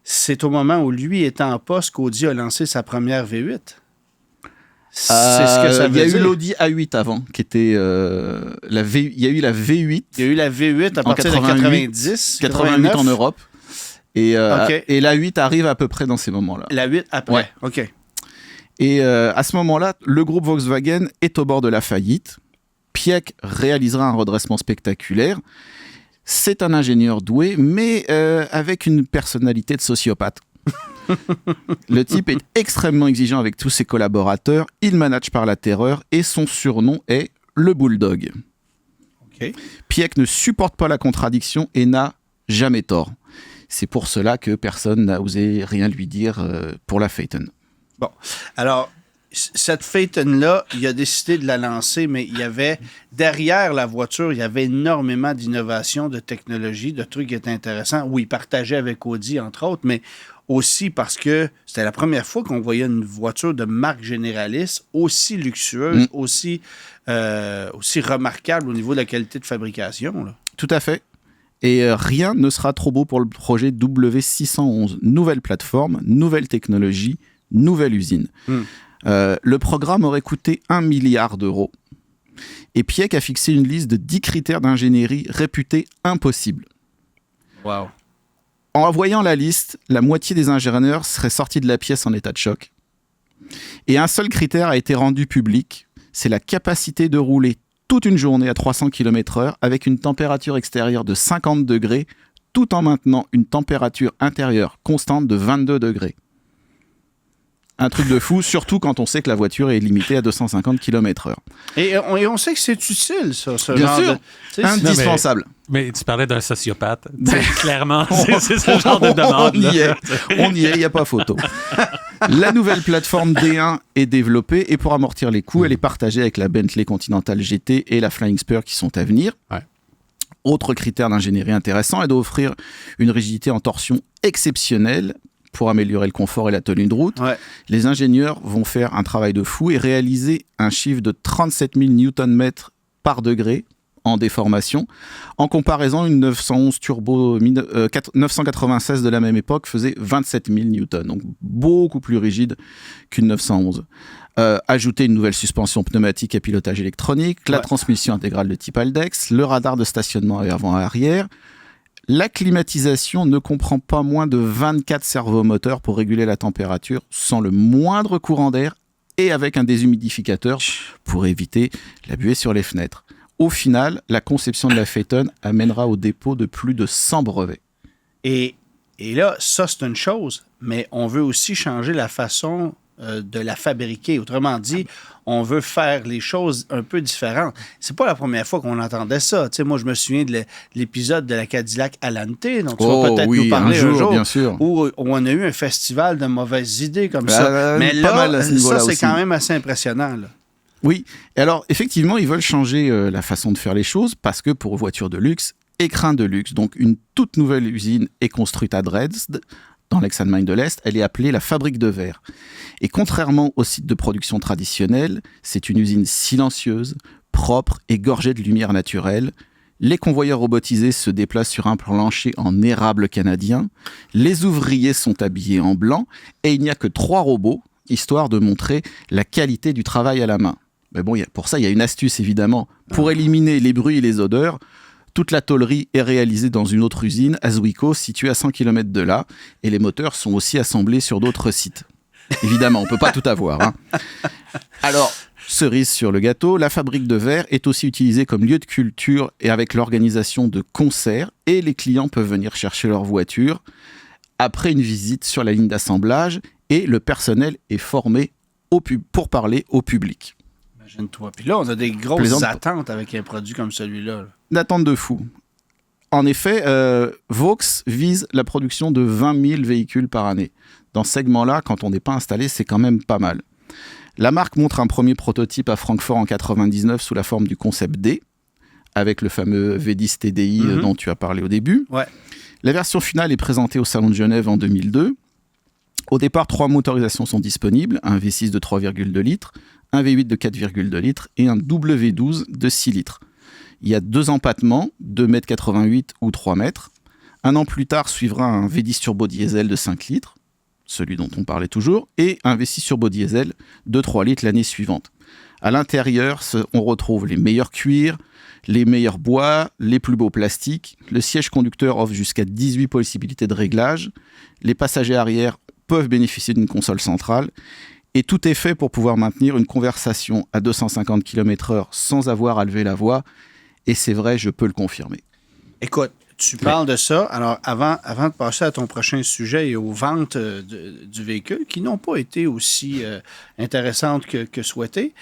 c'est au moment où lui était en poste qu'Audi a lancé sa première V8. C'est ce que ça veut dire. Il y a eu l'Audi A8 avant, qui était il y a eu la V8. Il y a eu la V8 à partir de 90, 88 en Europe. Et la 8 arrive à peu près dans ces moments-là. La 8 après, ouais. OK. Et à ce moment-là, le groupe Volkswagen est au bord de la faillite. Piëch réalisera un redressement spectaculaire. C'est un ingénieur doué, mais avec une personnalité de sociopathe. Le type est extrêmement exigeant avec tous ses collaborateurs. Il manage par la terreur et son surnom est le Bulldog. Okay. Piëch ne supporte pas la contradiction et n'a jamais tort. C'est pour cela que personne n'a osé rien lui dire pour la Phaeton. Bon, alors, cette Phaeton-là, il a décidé de la lancer, mais il y avait, derrière la voiture, il y avait énormément d'innovations, de technologies, de trucs qui étaient intéressants. Oui, il partageait avec Audi, entre autres, mais aussi parce que c'était la première fois qu'on voyait une voiture de marque généraliste aussi luxueuse, aussi remarquable au niveau de la qualité de fabrication. Là. Tout à fait. Et rien ne sera trop beau pour le projet W611. Nouvelle plateforme, nouvelle technologie, nouvelle usine. Le programme aurait coûté 1 milliard d'euros. Et Piëch a fixé une liste de 10 critères d'ingénierie réputés impossibles. Wow. En voyant la liste, la moitié des ingénieurs seraient sortis de la pièce en état de choc. Et un seul critère a été rendu public, c'est la capacité de rouler toute une journée à 300 km/h avec une température extérieure de 50 degrés, tout en maintenant une température intérieure constante de 22 degrés. Un truc de fou, surtout quand on sait que la voiture est limitée à 250 km/h. Et on sait que c'est utile, ça. Bien genre sûr, indispensable. Mais tu parlais d'un sociopathe. Clairement, c'est ce genre de demande. On y est, il n'y a pas photo. La nouvelle plateforme D1 est développée et pour amortir les coûts, elle est partagée avec la Bentley Continental GT et la Flying Spur qui sont à venir. Ouais. Autre critère d'ingénierie intéressant est d'offrir une rigidité en torsion exceptionnelle pour améliorer le confort et la tenue de route. Ouais. Les ingénieurs vont faire un travail de fou et réaliser un chiffre de 37 000 Nm par degré en déformation. En comparaison, une 911 Turbo 996 de la même époque faisait 27 000 Newton, donc beaucoup plus rigide qu'une 911. Ajouter une nouvelle suspension pneumatique à pilotage électronique, la transmission intégrale de type Haldex, le radar de stationnement avant-arrière. La climatisation ne comprend pas moins de 24 servomoteurs pour réguler la température sans le moindre courant d'air et avec un déshumidificateur pour éviter la buée sur les fenêtres. Au final, la conception de la Phaeton amènera au dépôt de plus de 100 brevets. Et là, ça, c'est une chose, mais on veut aussi changer la façon de la fabriquer. Autrement dit, on veut faire les choses un peu différentes. C'est pas la première fois qu'on entendait ça. Tu sais, moi, je me souviens de l'épisode de la Cadillac Alante, dont tu vas peut-être nous parler un jour, bien sûr. où on a eu un festival de mauvaises idées comme ça. Mais là, ça, c'est quand même assez impressionnant. Là. Oui, et alors effectivement, ils veulent changer la façon de faire les choses parce que pour voitures de luxe, écrin de luxe, donc une toute nouvelle usine est construite à Dresde, dans l'ex-Allemagne de l'Est, elle est appelée la fabrique de verre. Et contrairement au site de production traditionnel, c'est une usine silencieuse, propre et gorgée de lumière naturelle. Les convoyeurs robotisés se déplacent sur un plancher en érable canadien, les ouvriers sont habillés en blanc et il n'y a que 3 robots, histoire de montrer la qualité du travail à la main. Mais bon, pour ça, il y a une astuce évidemment. Pour éliminer les bruits et les odeurs, toute la tôlerie est réalisée dans une autre usine, à Zwickau, située à 100 km de là, et les moteurs sont aussi assemblés sur d'autres sites. Évidemment, on ne peut pas tout avoir. Hein. Alors, cerise sur le gâteau, la fabrique de verre est aussi utilisée comme lieu de culture et avec l'organisation de concerts, et les clients peuvent venir chercher leur voiture après une visite sur la ligne d'assemblage et le personnel est formé pour parler au public. Imagine-toi. Puis là, on a des grosses attentes avec un produit comme celui-là. Une attente de fou. En effet, Vaux vise la production de 20 000 véhicules par année. Dans ce segment-là, quand on n'est pas installé, c'est quand même pas mal. La marque montre un premier prototype à Francfort en 99 sous la forme du concept D, avec le fameux V10 TDI dont tu as parlé au début. Ouais. La version finale est présentée au Salon de Genève en 2002. Au départ, 3 motorisations sont disponibles, un V6 de 3,2 litres, un V8 de 4,2 litres et un W12 de 6 litres. Il y a 2 empattements, 2,88 m ou 3 m. Un an plus tard suivra un V10 turbo diesel de 5 litres, celui dont on parlait toujours, et un V6 turbo diesel de 3 litres l'année suivante. À l'intérieur, on retrouve les meilleurs cuirs, les meilleurs bois, les plus beaux plastiques. Le siège conducteur offre jusqu'à 18 possibilités de réglage. Les passagers arrière peuvent bénéficier d'une console centrale. Et tout est fait pour pouvoir maintenir une conversation à 250 km/h sans avoir à lever la voix. Et c'est vrai, je peux le confirmer. Écoute, tu parles de ça. Alors, avant de passer à ton prochain sujet et aux ventes du véhicule, qui n'ont pas été aussi intéressantes que souhaitées,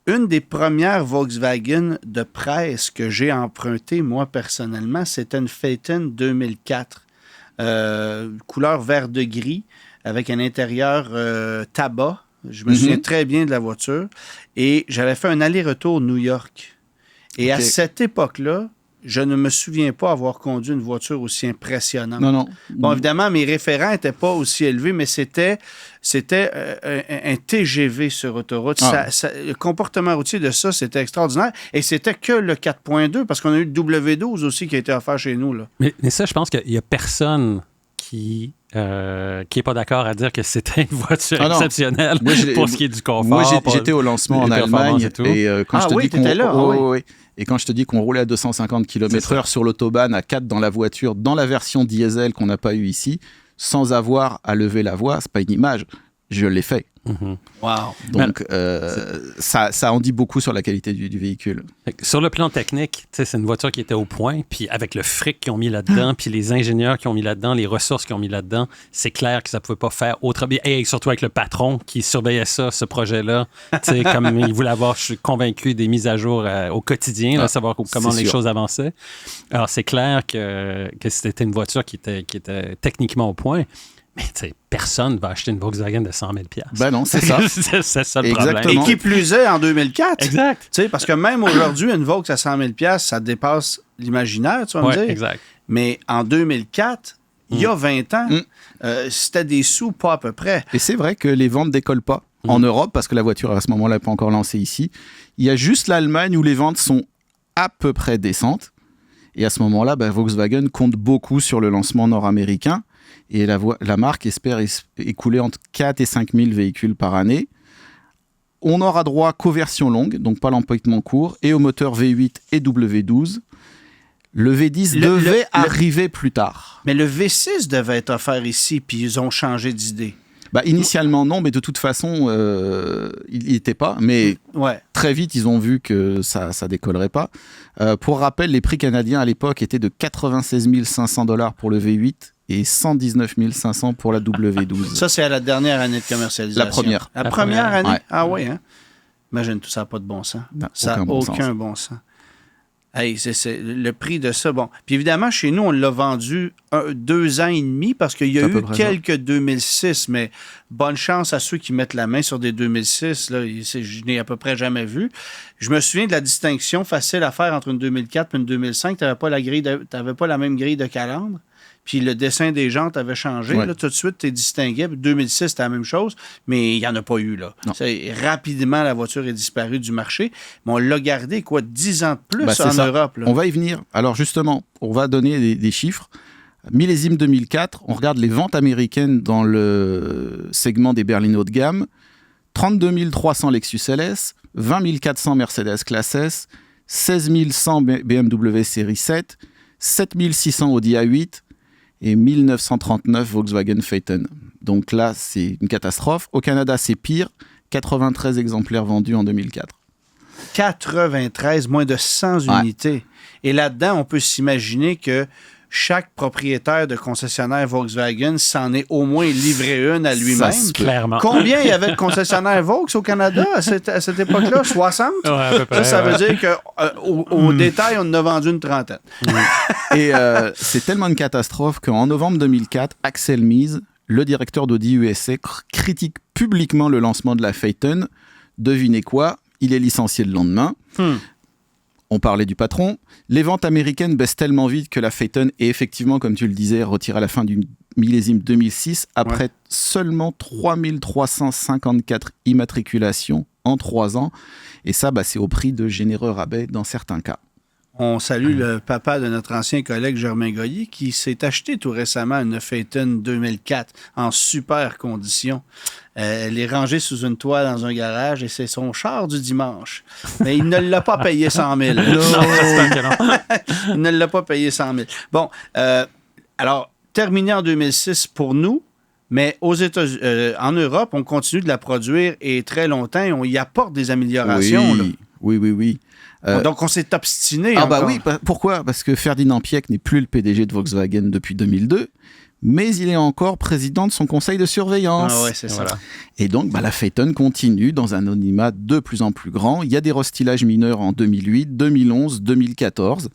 une des premières Volkswagen de presse que j'ai empruntée, moi, personnellement, c'était une Phaeton 2004. Couleur vert de gris, avec un intérieur tabac. Je me souviens très bien de la voiture. Et j'avais fait un aller-retour New York. Et à cette époque-là, je ne me souviens pas avoir conduit une voiture aussi impressionnante. Non. Bon, évidemment, mes référents n'étaient pas aussi élevés, mais c'était un TGV sur autoroute. Le comportement routier de ça, c'était extraordinaire. Et c'était que le 4.2, parce qu'on a eu le W12 aussi qui a été offert chez nous. Là. Mais ça, je pense qu'il n'y a personne qui n'est pas d'accord à dire que c'était une voiture exceptionnelle pour ce qui est du confort. Moi, j'étais au lancement en Allemagne. Et quand je te dis t'étais là. Oui. Et quand je te dis qu'on roulait à 250 km/h sur l'autobahn, à 4 dans la voiture, dans la version diesel qu'on n'a pas eu ici, sans avoir à lever la voix, c'est pas une image. Je l'ai fait. Wow. Donc, ça en dit beaucoup sur la qualité du véhicule. Sur le plan technique, c'est une voiture qui était au point, puis avec le fric qu'ils ont mis là-dedans, puis les ingénieurs qui ont mis là-dedans, les ressources qu'ils ont mis là-dedans, c'est clair que ça ne pouvait pas faire autrement. Et surtout avec le patron qui surveillait ce projet-là, comme il voulait avoir, je suis convaincu, des mises à jour au quotidien, savoir comment les choses avançaient. Alors, c'est clair que c'était une voiture qui était techniquement au point. Mais personne ne va acheter une Volkswagen de 100 000 $. Ben non, c'est ça. c'est ça le Exactement. problème. Et qui plus est en 2004. Exact. Parce que même aujourd'hui, une Volks à 100 000 $, ça dépasse l'imaginaire, tu vas me dire. Exact. Mais en 2004, il y a 20 ans, c'était des sous pas à peu près. Et c'est vrai que les ventes ne décollent pas en Europe, parce que la voiture, à ce moment-là, n'est pas encore lancée ici. Il y a juste l'Allemagne où les ventes sont à peu près décentes. Et à ce moment-là, Volkswagen compte beaucoup sur le lancement nord-américain. Et la marque espère écouler entre 4 et 5 000 véhicules par année. On aura droit qu'aux versions longues, donc pas l'empattement court, et au moteur V8 et W12. Le V10 devait arriver plus tard. Mais le V6 devait être offert ici, puis ils ont changé d'idée. Initialement, non, mais de toute façon, il n'y était pas. Mais très vite, ils ont vu que ça ne décollerait pas. Pour rappel, les prix canadiens à l'époque étaient de 96 500 $ pour le V8 et 119 500 pour la W12. Ça, c'est à la dernière année de commercialisation. La première. La première année? Ouais. Ah oui, hein? Imagine, tout ça n'a pas de bon sens. Non, ça n'a aucun bon sens. Hey, c'est le prix de ça. Bon. Puis évidemment, chez nous, on l'a vendu 2 ans et demi parce qu'il y a eu quelques 2006, mais bonne chance à ceux qui mettent la main sur des 2006. Là, je n'ai à peu près jamais vu. Je me souviens de la distinction facile à faire entre une 2004 et une 2005. Tu n'avais pas la même grille de calandre. Puis le dessin des jantes avait changé. Là, tout de suite, tu es distingué. 2006, c'était la même chose, mais il n'y en a pas eu. Là. Rapidement, la voiture est disparue du marché. Mais on l'a gardé, 10 ans de plus en Europe. Là. On va y venir. Alors justement, on va donner des chiffres. Millésime 2004, on regarde les ventes américaines dans le segment des berlines haut de gamme. 32 300 Lexus LS, 20 400 Mercedes Classe S, 16 100 BMW Série 7, 7 600 Audi A8, et 1939 Volkswagen Phaeton. Donc là, c'est une catastrophe. Au Canada, c'est pire. 93 exemplaires vendus en 2004. 93, moins de 100 unités. Et là-dedans, on peut s'imaginer que chaque propriétaire de concessionnaire Volkswagen s'en est au moins livré une à lui-même. Clairement. Combien il y avait de concessionnaires Volks au Canada à cette époque-là? 60? Ouais, à peu près, Ça veut dire qu'au détail, on en a vendu une trentaine. Et c'est tellement une catastrophe qu'en novembre 2004, Axel Mies, le directeur d'Audi USA, critique publiquement le lancement de la Phaeton. Devinez quoi? Il est licencié le lendemain. On parlait du patron. Les ventes américaines baissent tellement vite que la Phaeton est effectivement, comme tu le disais, retirée à la fin du millésime 2006 après seulement 3354 immatriculations en 3 ans. Et ça, c'est au prix de généreux rabais dans certains cas. On salue le papa de notre ancien collègue Germain Goyer qui s'est acheté tout récemment une Phaeton 2004 en super condition. Elle est rangée sous une toile dans un garage et c'est son char du dimanche. Mais il ne l'a pas payé 100 000. Il ne l'a pas payé 100 000. Bon, alors, terminé en 2006 pour nous, mais aux États-Unis, en Europe, on continue de la produire et très longtemps, on y apporte des améliorations. Oui. Donc, on s'est obstiné. Pourquoi? Parce que Ferdinand Piëch n'est plus le PDG de Volkswagen depuis 2002, mais il est encore président de son conseil de surveillance. Ah ouais, c'est ça. Voilà. Et donc, la Phaeton continue dans un anonymat de plus en plus grand. Il y a des restylages mineurs en 2008, 2011, 2014,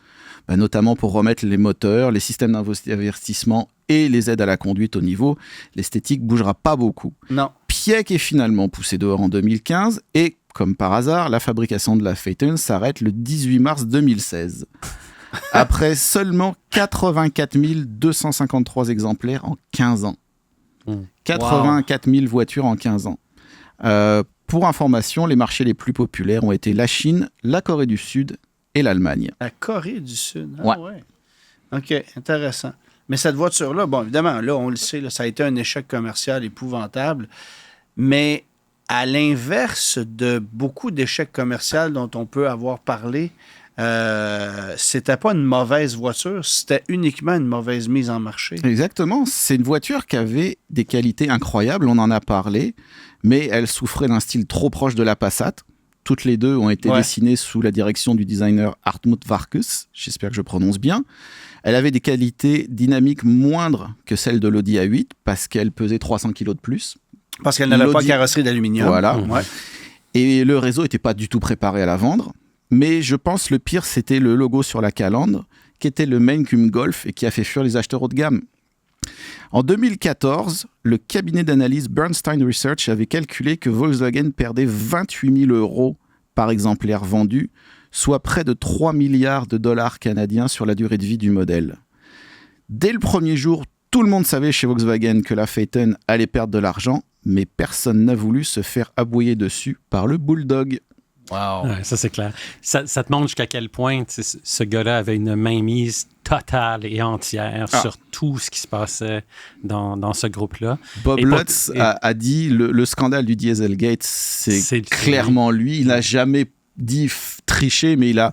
notamment pour remettre les moteurs, les systèmes d'avertissement et les aides à la conduite au niveau. L'esthétique bougera pas beaucoup. Non. Piëch est finalement poussé dehors en 2015 et comme par hasard, la fabrication de la Phaeton s'arrête le 18 mars 2016. Après seulement 84 253 exemplaires en 15 ans. 84 000 voitures en 15 ans. Pour information, les marchés les plus populaires ont été la Chine, la Corée du Sud et l'Allemagne. La Corée du Sud? Ouais. OK, intéressant. Mais cette voiture-là, bon, évidemment, là, on le sait, là, ça a été un échec commercial épouvantable. Mais à l'inverse de beaucoup d'échecs commerciaux dont on peut avoir parlé, c'était pas une mauvaise voiture, c'était uniquement une mauvaise mise en marché. Exactement. C'est une voiture qui avait des qualités incroyables, on en a parlé, mais elle souffrait d'un style trop proche de la Passat. Toutes les deux ont été dessinées sous la direction du designer Hartmut Varkus, j'espère que je prononce bien. Elle avait des qualités dynamiques moindres que celles de l'Audi A8 parce qu'elle pesait 300 kg de plus. Parce qu'elle n'avait pas de carrosserie d'aluminium. Voilà. Et le réseau n'était pas du tout préparé à la vendre. Mais je pense le pire, c'était le logo sur la calandre, qui était le même qu'une Golf et qui a fait fuir les acheteurs haut de gamme. En 2014, le cabinet d'analyse Bernstein Research avait calculé que Volkswagen perdait 28 000 € par exemplaire vendu, soit près de 3 milliards de dollars canadiens sur la durée de vie du modèle. Dès le premier jour, tout le monde savait chez Volkswagen que la Phaeton allait perdre de l'argent, mais personne n'a voulu se faire abouiller dessus par le Bulldog. Wow. Ouais, ça, c'est clair. Ça te montre jusqu'à quel point ce gars-là avait une mainmise totale et entière sur tout ce qui se passait dans ce groupe-là. Bob Lutz a dit le scandale du Dieselgate, c'est clairement lui. Il n'a jamais dit tricher, mais il a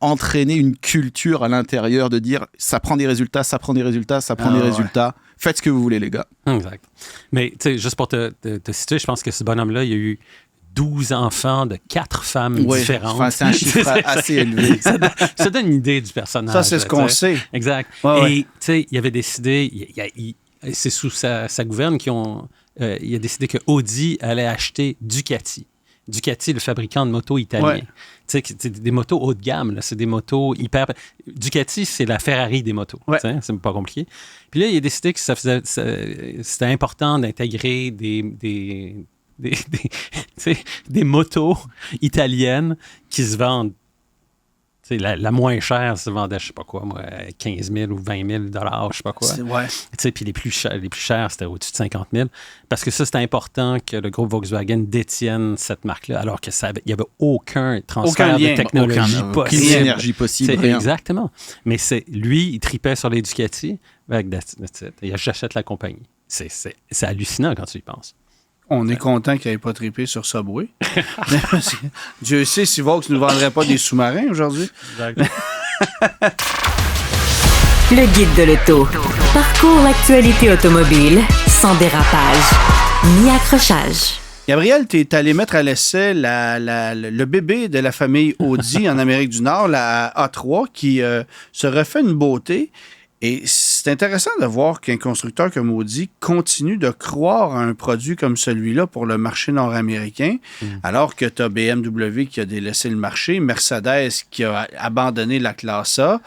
entraîné une culture à l'intérieur de dire ça prend des résultats, ça prend des résultats, ça prend des résultats. Faites ce que vous voulez, les gars. Exact. Mais tu sais, juste pour te situer, je pense que ce bonhomme-là, il y a eu 12 enfants de 4 femmes différentes. Enfin, c'est un chiffre assez élevé. Ça donne une idée du personnage. Ça, c'est ce qu'on sait. Exact. Et tu sais, il avait décidé, c'est sous sa gouverne il a décidé que Audi allait acheter Ducati. Ducati, le fabricant de motos italien. Tu sais, c'est des motos haut de gamme, là. C'est des motos hyper... Ducati, c'est la Ferrari des motos. C'est pas compliqué. Puis là, il a décidé que c'était important d'intégrer des motos italiennes qui se vendent. La moins chère se vendait, je sais pas quoi, moi, 15 000 ou 20 000 $, je sais pas quoi. Puis les plus chères, c'était au-dessus de 50 000. Parce que ça, c'était important que le groupe Volkswagen détienne cette marque-là, alors qu'il n'y avait aucun transfert de technologie possible. Aucune énergie possible. Rien. Exactement. Mais lui, il tripait sur les Ducati. Et j'achète la compagnie. C'est hallucinant quand tu y penses. On est content qu'il n'ait pas trippé sur Subway. Dieu sait si Volks ne nous vendrait pas des sous-marins aujourd'hui. Le guide de l'auto. Parcours l'actualité automobile sans dérapage ni accrochage. Gabriel, tu es allé mettre à l'essai le bébé de la famille Audi en Amérique du Nord, la A3, qui se refait une beauté. Et c'est intéressant de voir qu'un constructeur comme Audi continue de croire à un produit comme celui-là pour le marché nord-américain, alors que tu as BMW qui a délaissé le marché, Mercedes qui a abandonné la classe A,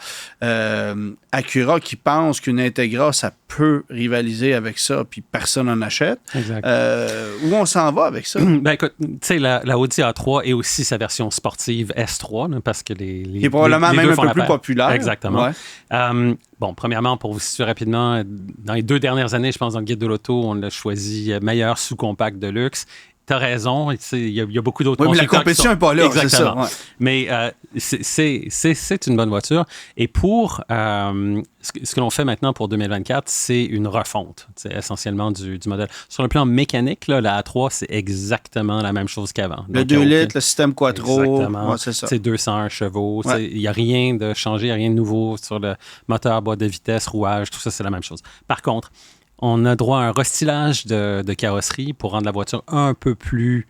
Acura qui pense qu'une Integra, ça peut rivaliser avec ça, puis personne n'en achète. Où on s'en va avec ça? Ben écoute, tu sais, la Audi A3 est aussi sa version sportive S3, là, parce que qui est probablement même un peu plus populaire. Exactement. Ouais. Bon, premièrement, pour vous situer rapidement, dans les 2 dernières années, je pense, dans le guide de l'auto, on l'a choisi meilleur sous-compact de luxe. T'as raison, il y a beaucoup d'autres constructeurs. Mais la compétition n'est pas là, exactement. C'est ça. Ouais. Mais c'est une bonne voiture. Et pour ce que l'on fait maintenant pour 2024, c'est une refonte, essentiellement du modèle. Sur le plan mécanique, là, la A3, c'est exactement la même chose qu'avant. Le 2 litres, le système Quattro. Exactement. Ouais, c'est ça. C'est 201 chevaux. Ouais. Il n'y a rien de changé, il n'y a rien de nouveau sur le moteur, boîte de vitesse, rouage, tout ça, c'est la même chose. Par contre, on a droit à un restylage de carrosserie pour rendre la voiture un peu plus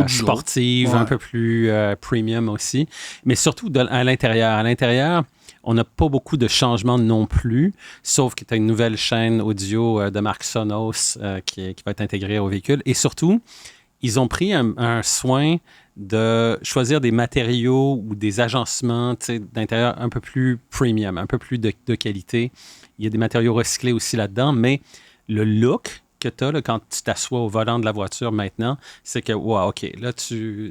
sportive, un peu plus premium aussi. Mais surtout à l'intérieur. À l'intérieur, on n'a pas beaucoup de changements non plus, sauf que tu as une nouvelle chaîne audio de marque Sonos qui va être intégrée au véhicule. Et surtout, ils ont pris un soin de choisir des matériaux ou des agencements d'intérieur un peu plus premium, un peu plus de qualité. Il y a des matériaux recyclés aussi là-dedans, mais le look que tu as là, quand tu t'assois au volant de la voiture maintenant, c'est que, wow, OK, là,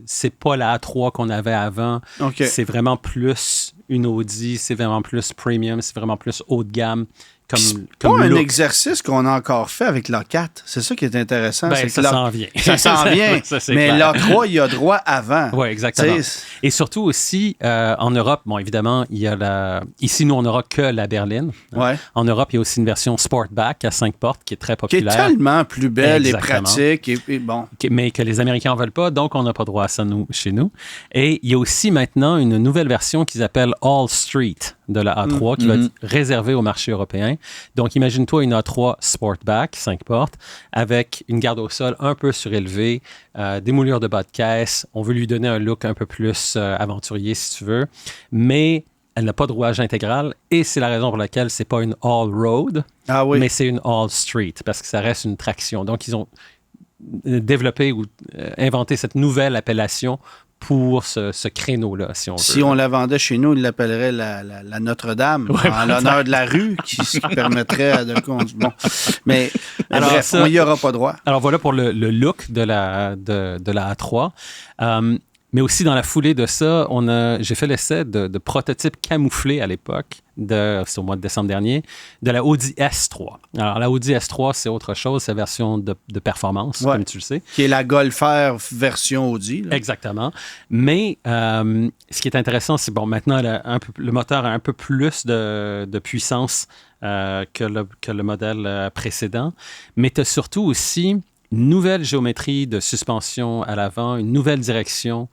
c'est pas la A3 qu'on avait avant. Okay. C'est vraiment plus une Audi, c'est vraiment plus premium, c'est vraiment plus haut de gamme. C'est pas un exercice qu'on a encore fait avec l'A4. C'est ça qui est intéressant. Ben, ça s'en vient. Ça s'en vient. Mais l'A3, il y a droit avant. Oui, exactement. Et surtout aussi, en Europe, bon, évidemment, il y a ici, nous, on n'aura que la berline. Ouais. En Europe, il y a aussi une version Sportback à 5 portes qui est très populaire. Qui est tellement plus belle et pratique. Et bon. Mais que les Américains ne veulent pas, donc on n'a pas droit à ça chez nous. Et il y a aussi maintenant une nouvelle version qui s'appelle All Street de la A3 qui va être réservée au marché européen. Donc, imagine-toi une A3 Sportback, 5 portes, avec une garde au sol un peu surélevée, des moulures de bas de caisse. On veut lui donner un look un peu plus aventurier, si tu veux. Mais elle n'a pas de rouage intégral et c'est la raison pour laquelle c'est pas une all-road, mais c'est une all-street parce que ça reste une traction. Donc, ils ont développé ou inventé cette nouvelle appellation pour ce créneau-là, si on veut. Si on la vendait chez nous, il l'appellerait la Notre-Dame, en l'honneur de la rue, qui permettrait de conduire. Bon. Mais alors, bref, on n'y aura pas droit. Alors voilà pour le look de la A3. Mais aussi, dans la foulée de ça, j'ai fait l'essai de prototypes camouflés à l'époque, c'est au mois de décembre dernier, de la Audi S3. Alors, la Audi S3, c'est autre chose, c'est la version de performance, comme tu le sais. Qui est la Golf R version Audi. Là. Exactement. Mais ce qui est intéressant, c'est, bon, maintenant, le moteur a un peu plus de puissance que le modèle précédent, mais tu as surtout aussi une nouvelle géométrie de suspension à l'avant, une nouvelle direction.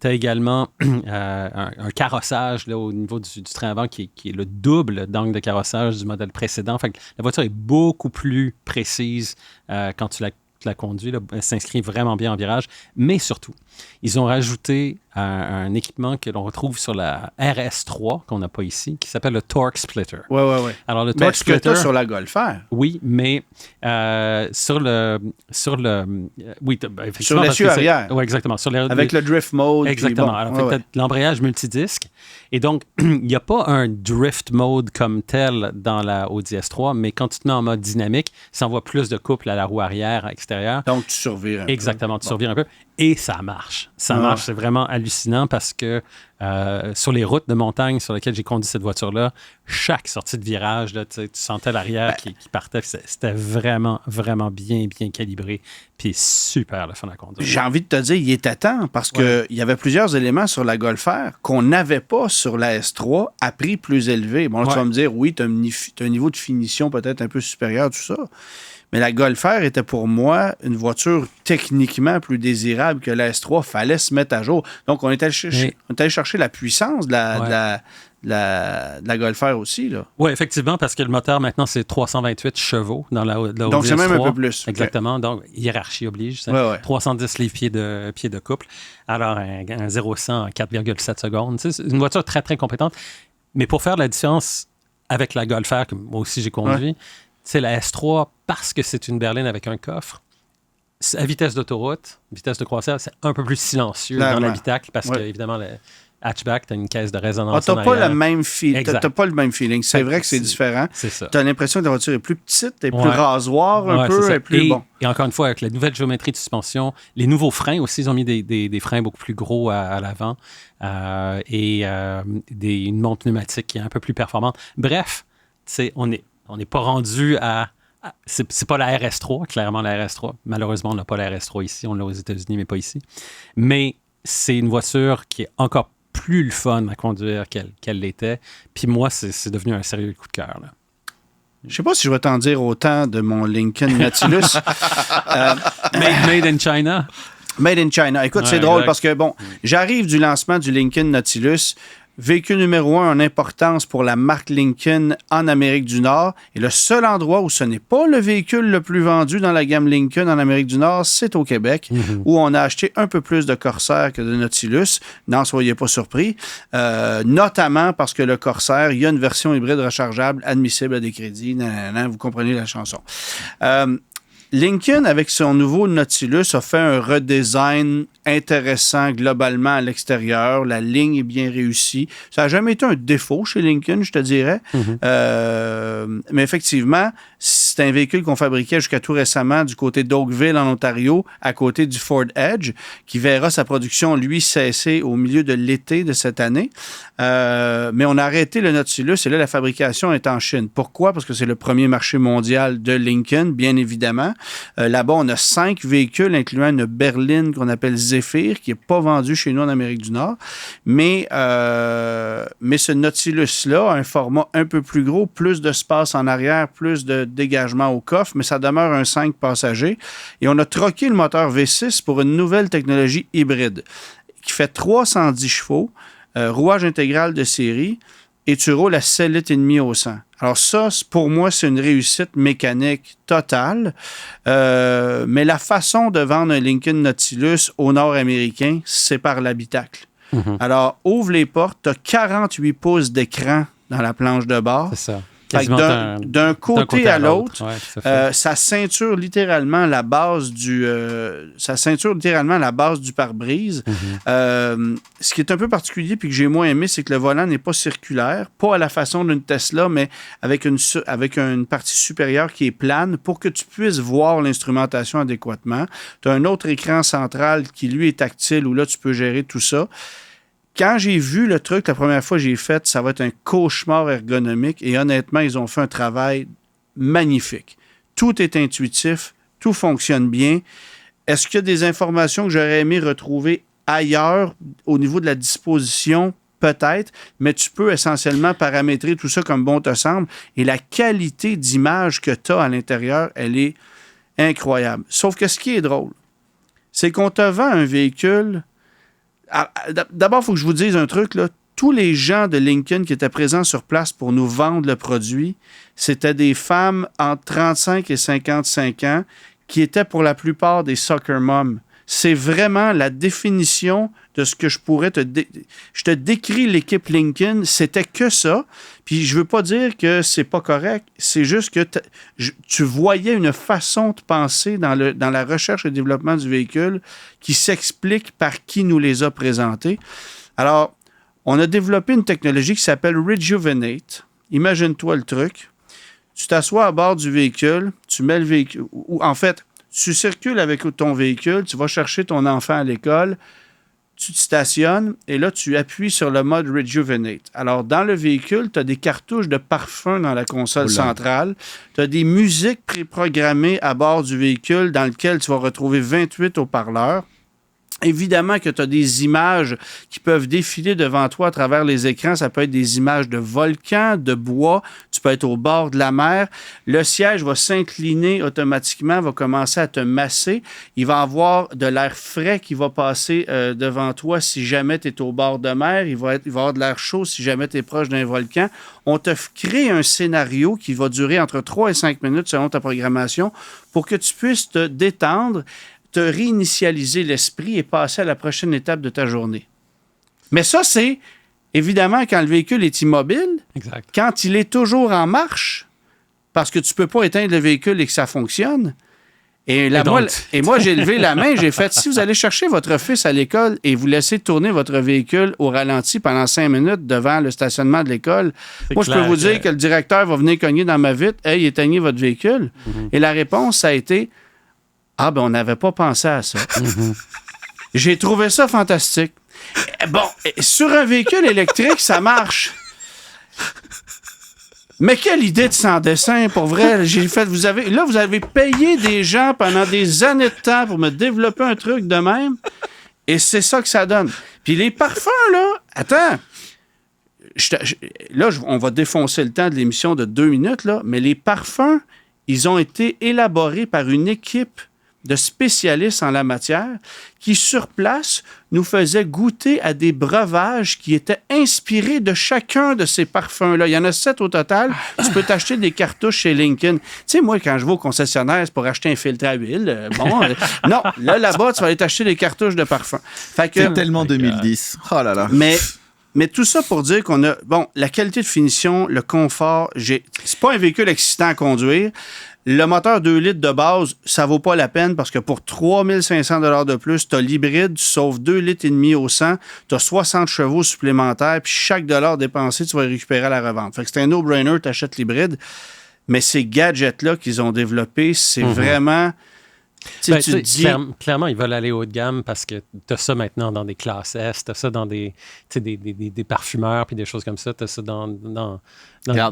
Tu as également un carrossage là, au niveau du train avant qui est le double d'angle de carrossage du modèle précédent. Fait que la voiture est beaucoup plus précise quand tu la conduis. Là, elle s'inscrit vraiment bien en virage. Mais surtout, ils ont rajouté un équipement que l'on retrouve sur la RS3, qu'on n'a pas ici, qui s'appelle le Torque Splitter. Oui. Alors, le Torque Splitter... ce que tu as sur la Golf R. Oui, mais sur le sur l'essieu arrière. Oui, exactement. Avec le drift mode. Exactement. Alors, tu as l'embrayage multidisque. Et donc, il n'y a pas un drift mode comme tel dans la Audi S3, mais quand tu te mets en mode dynamique, ça envoie plus de couple à la roue arrière extérieure. Donc, tu survires un peu. Exactement, tu survires un peu. Et ça marche. Ça marche. C'est vraiment hallucinant parce que sur les routes de montagne sur lesquelles j'ai conduit cette voiture-là, chaque sortie de virage, là, tu sentais l'arrière qui partait. C'était vraiment, vraiment bien calibré. Puis super le fun à conduire. J'ai envie de te dire, il était temps parce qu'il y avait plusieurs éléments sur la Golf R qu'on n'avait pas sur la S3 à prix plus élevé. Bon, là, tu vas me dire, oui, tu as un niveau de finition peut-être un peu supérieur, tout ça. Mais la Golf R était pour moi une voiture techniquement plus désirable que la S3. Fallait se mettre à jour. Donc, on est allé chercher la puissance de la Golf R aussi. Oui, effectivement, parce que le moteur, maintenant, c'est 328 chevaux dans la Audi S3. Donc, c'est même un peu plus. Exactement. Donc, hiérarchie oblige. 310 livres pieds de couple. Alors, un 0-100 en 4,7 secondes. C'est une voiture très, très compétente. Mais pour faire la différence avec la Golf R, que moi aussi j'ai conduit, tu sais, la S3, parce que c'est une berline avec un coffre, à vitesse d'autoroute, vitesse de croisière, c'est un peu plus silencieux dans l'habitacle parce que, évidemment, le hatchback, tu as une caisse de résonance. Tu n'as pas le même feeling. C'est vrai que c'est différent. C'est ça. Tu as l'impression que la voiture est plus petite, est plus rasoir un peu, est plus bon. Et encore une fois, avec la nouvelle géométrie de suspension, les nouveaux freins aussi, ils ont mis des freins beaucoup plus gros à l'avant et une montre pneumatique qui est un peu plus performante. Bref, on n'est pas rendu à... C'est pas la RS3, clairement la RS3. Malheureusement, on n'a pas la RS3 ici. On l'a aux États-Unis, mais pas ici. Mais c'est une voiture qui est encore plus le fun à conduire qu'elle l'était. Puis moi, c'est devenu un sérieux coup de cœur. Là. Je sais pas si je vais t'en dire autant de mon Lincoln Nautilus. Made in China. Made in China. Écoute, c'est drôle parce que, j'arrive du lancement du Lincoln Nautilus. Véhicule numéro 1 en importance pour la marque Lincoln en Amérique du Nord. Et le seul endroit où ce n'est pas le véhicule le plus vendu dans la gamme Lincoln en Amérique du Nord, c'est au Québec, où on a acheté un peu plus de Corsair que de Nautilus. N'en soyez pas surpris. Notamment parce que le Corsair, il y a une version hybride rechargeable admissible à des crédits. Vous comprenez la chanson. Lincoln, avec son nouveau Nautilus, a fait un redesign intéressant globalement à l'extérieur. La ligne est bien réussie. Ça n'a jamais été un défaut chez Lincoln, je te dirais. Mais effectivement, c'est un véhicule qu'on fabriquait jusqu'à tout récemment du côté d'Oakville, en Ontario, à côté du Ford Edge, qui verra sa production, lui, cesser au milieu de l'été de cette année. Mais on a arrêté le Nautilus et là, la fabrication est en Chine. Pourquoi? Parce que c'est le premier marché mondial de Lincoln, bien évidemment. Là-bas, on a 5 véhicules, incluant une berline qu'on appelle Zephyr, qui n'est pas vendue chez nous en Amérique du Nord. Mais ce Nautilus-là a un format un peu plus gros, plus d'espace en arrière, plus de dégagement au coffre, mais ça demeure un 5 passagers. Et on a troqué le moteur V6 pour une nouvelle technologie hybride qui fait 310 chevaux, rouage intégral de série, et tu roules à 7,5 litres au 100. Alors ça, pour moi, c'est une réussite mécanique totale. Mais la façon de vendre un Lincoln Nautilus au Nord-américain, c'est par l'habitacle. Alors, ouvre les portes, tu as 48 pouces d'écran dans la planche de bord. C'est ça. D'un côté à l'autre, ça ceinture littéralement la base du pare-brise. Ce qui est un peu particulier puis que j'ai moins aimé, c'est que le volant n'est pas circulaire, pas à la façon d'une Tesla, mais avec une partie supérieure qui est plane pour que tu puisses voir l'instrumentation adéquatement. Tu as un autre écran central qui, lui, est tactile où là, tu peux gérer tout ça. Quand j'ai vu le truc, la première fois que j'ai fait, ça va être un cauchemar ergonomique. Et honnêtement, ils ont fait un travail magnifique. Tout est intuitif, tout fonctionne bien. Est-ce qu'il y a des informations que j'aurais aimé retrouver ailleurs au niveau de la disposition? Peut-être, mais tu peux essentiellement paramétrer tout ça comme bon te semble. Et la qualité d'image que tu as à l'intérieur, elle est incroyable. Sauf que ce qui est drôle, c'est qu'on te vend un véhicule... D'abord, il faut que je vous dise un truc, là. Tous les gens de Lincoln qui étaient présents sur place pour nous vendre le produit, c'était des femmes entre 35 et 55 ans qui étaient pour la plupart des soccer moms. C'est vraiment la définition de ce que je pourrais je te décris l'équipe Lincoln, c'était que ça. Puis je veux pas dire que c'est pas correct, c'est juste que tu voyais une façon de penser dans la recherche et développement du véhicule qui s'explique par qui nous les a présentés. Alors, on a développé une technologie qui s'appelle Rejuvenate. Imagine-toi le truc. Tu t'assois à bord du véhicule, tu mets le véhicule... ou en fait, tu circules avec ton véhicule, tu vas chercher ton enfant à l'école, tu te stationnes et là, tu appuies sur le mode Rejuvenate. Alors, dans le véhicule, tu as des cartouches de parfum dans la console centrale. Tu as des musiques préprogrammées à bord du véhicule dans lesquelles tu vas retrouver 28 haut-parleurs. Évidemment que tu as des images qui peuvent défiler devant toi à travers les écrans. Ça peut être des images de volcans, de bois. Tu peux être au bord de la mer. Le siège va s'incliner automatiquement, va commencer à te masser. Il va avoir de l'air frais qui va passer devant toi si jamais tu es au bord de mer. Il va y avoir de l'air chaud si jamais tu es proche d'un volcan. On te crée un scénario qui va durer entre 3 et 5 minutes selon ta programmation pour que tu puisses te détendre, te réinitialiser l'esprit et passer à la prochaine étape de ta journée. Mais ça, c'est Évidemment, quand le véhicule est immobile, Exact. quand il est toujours en marche, parce que tu ne peux pas éteindre le véhicule et que ça fonctionne. Et moi, j'ai levé la main, j'ai fait, si vous allez chercher votre fils à l'école et vous laissez tourner votre véhicule au ralenti pendant 5 minutes devant le stationnement de l'école, moi, je peux vous dire que le directeur va venir cogner dans ma vitre, « Hey, éteignez votre véhicule. » Et la réponse, ça a été, « Ah, ben, on n'avait pas pensé à ça. » J'ai trouvé ça fantastique. Bon, sur un véhicule électrique, ça marche. Mais quelle idée de sans dessin, pour vrai. J'ai fait, vous avez payé des gens pendant des années de temps pour me développer un truc de même. Et c'est ça que ça donne. Puis les parfums, là, attends. On va défoncer le temps de l'émission de 2 minutes, là, mais les parfums, ils ont été élaborés par une équipe de spécialistes en la matière qui, sur place, nous faisaient goûter à des breuvages qui étaient inspirés de chacun de ces parfums-là. Il y en a 7 au total. Tu peux t'acheter des cartouches chez Lincoln. Tu sais, moi, quand je vais au concessionnaire, c'est pour acheter un filtre à huile. Non, là-bas, tu vas aller t'acheter des cartouches de parfums. Fait que, c'est tellement 2010. Oh là là. Mais tout ça pour dire qu'on a... Bon, la qualité de finition, le confort, c'est pas un véhicule excitant à conduire. Le moteur 2 litres de base, ça vaut pas la peine parce que pour 3 500 $ de plus, tu as l'hybride, tu sauves 2,5 litres au 100, tu as 60 chevaux supplémentaires, puis chaque dollar dépensé, tu vas le récupérer à la revente. Fait que c'est un no-brainer, tu achètes l'hybride. Mais ces gadgets-là qu'ils ont développés, c'est vraiment... Clairement, ils veulent aller haut de gamme parce que tu as ça maintenant dans des classes S, tu as ça dans des parfumeurs puis des choses comme ça, tu as ça dans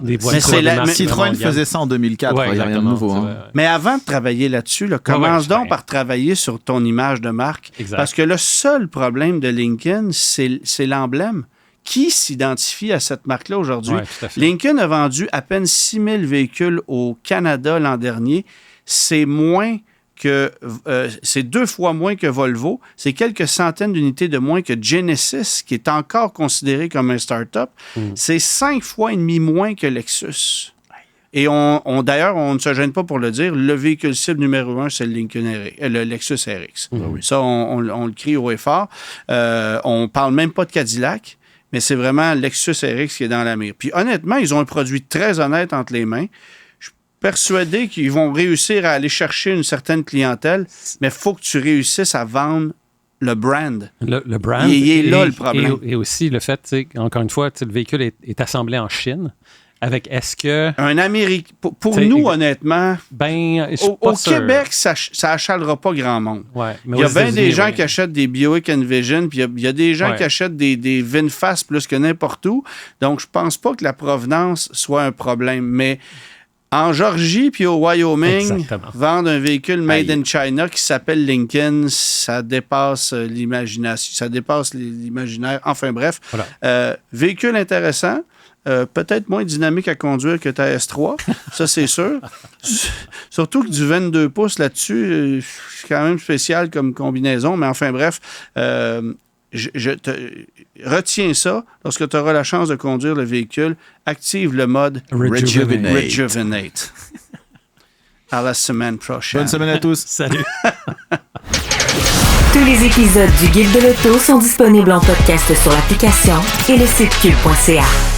des voitures. Citroën faisait ça en 2004, il n'y a rien de nouveau. Hein. Mais avant de travailler là-dessus, commence donc par travailler sur ton image de marque. Exact. Parce que le seul problème de Lincoln, c'est l'emblème. Qui s'identifie à cette marque-là aujourd'hui? Lincoln a vendu à peine 6 000 véhicules au Canada l'an dernier. C'est c'est 2 fois moins que Volvo. C'est quelques centaines d'unités de moins que Genesis, qui est encore considéré comme un start-up. C'est 5 fois et demi moins que Lexus. Et d'ailleurs, on ne se gêne pas pour le dire, le véhicule cible numéro 1, c'est le Lexus RX. Ça, on le crie haut et fort. On parle même pas de Cadillac, mais c'est vraiment Lexus RX qui est dans la mire. Puis honnêtement, ils ont un produit très honnête entre les mains. Persuadé qu'ils vont réussir à aller chercher une certaine clientèle, mais il faut que tu réussisses à vendre le brand. Le brand. Il est là le problème. Et aussi le fait, encore une fois, le véhicule est assemblé en Chine. Avec est-ce que... Un Américain... Pour nous, honnêtement, au Québec, ça achalera pas grand monde. Ouais, il y a bien des gens qui achètent des Buick Envision, puis il y a des gens qui achètent des VinFast plus que n'importe où. Donc, je pense pas que la provenance soit un problème. Mais... En Georgie puis au Wyoming, vendre un véhicule made in China qui s'appelle Lincoln, ça dépasse l'imagination, ça dépasse l'imaginaire. Enfin bref, véhicule intéressant, peut-être moins dynamique à conduire que ta S3, ça c'est sûr. Surtout que du 22 pouces là-dessus, c'est quand même spécial comme combinaison, mais enfin bref... Retiens ça. Lorsque tu auras la chance de conduire le véhicule, active le mode Rejuvenate. À la semaine prochaine. Bonne semaine à tous. Salut. Tous les épisodes du Guide de l'auto sont disponibles en podcast sur l'application et le site cube.ca.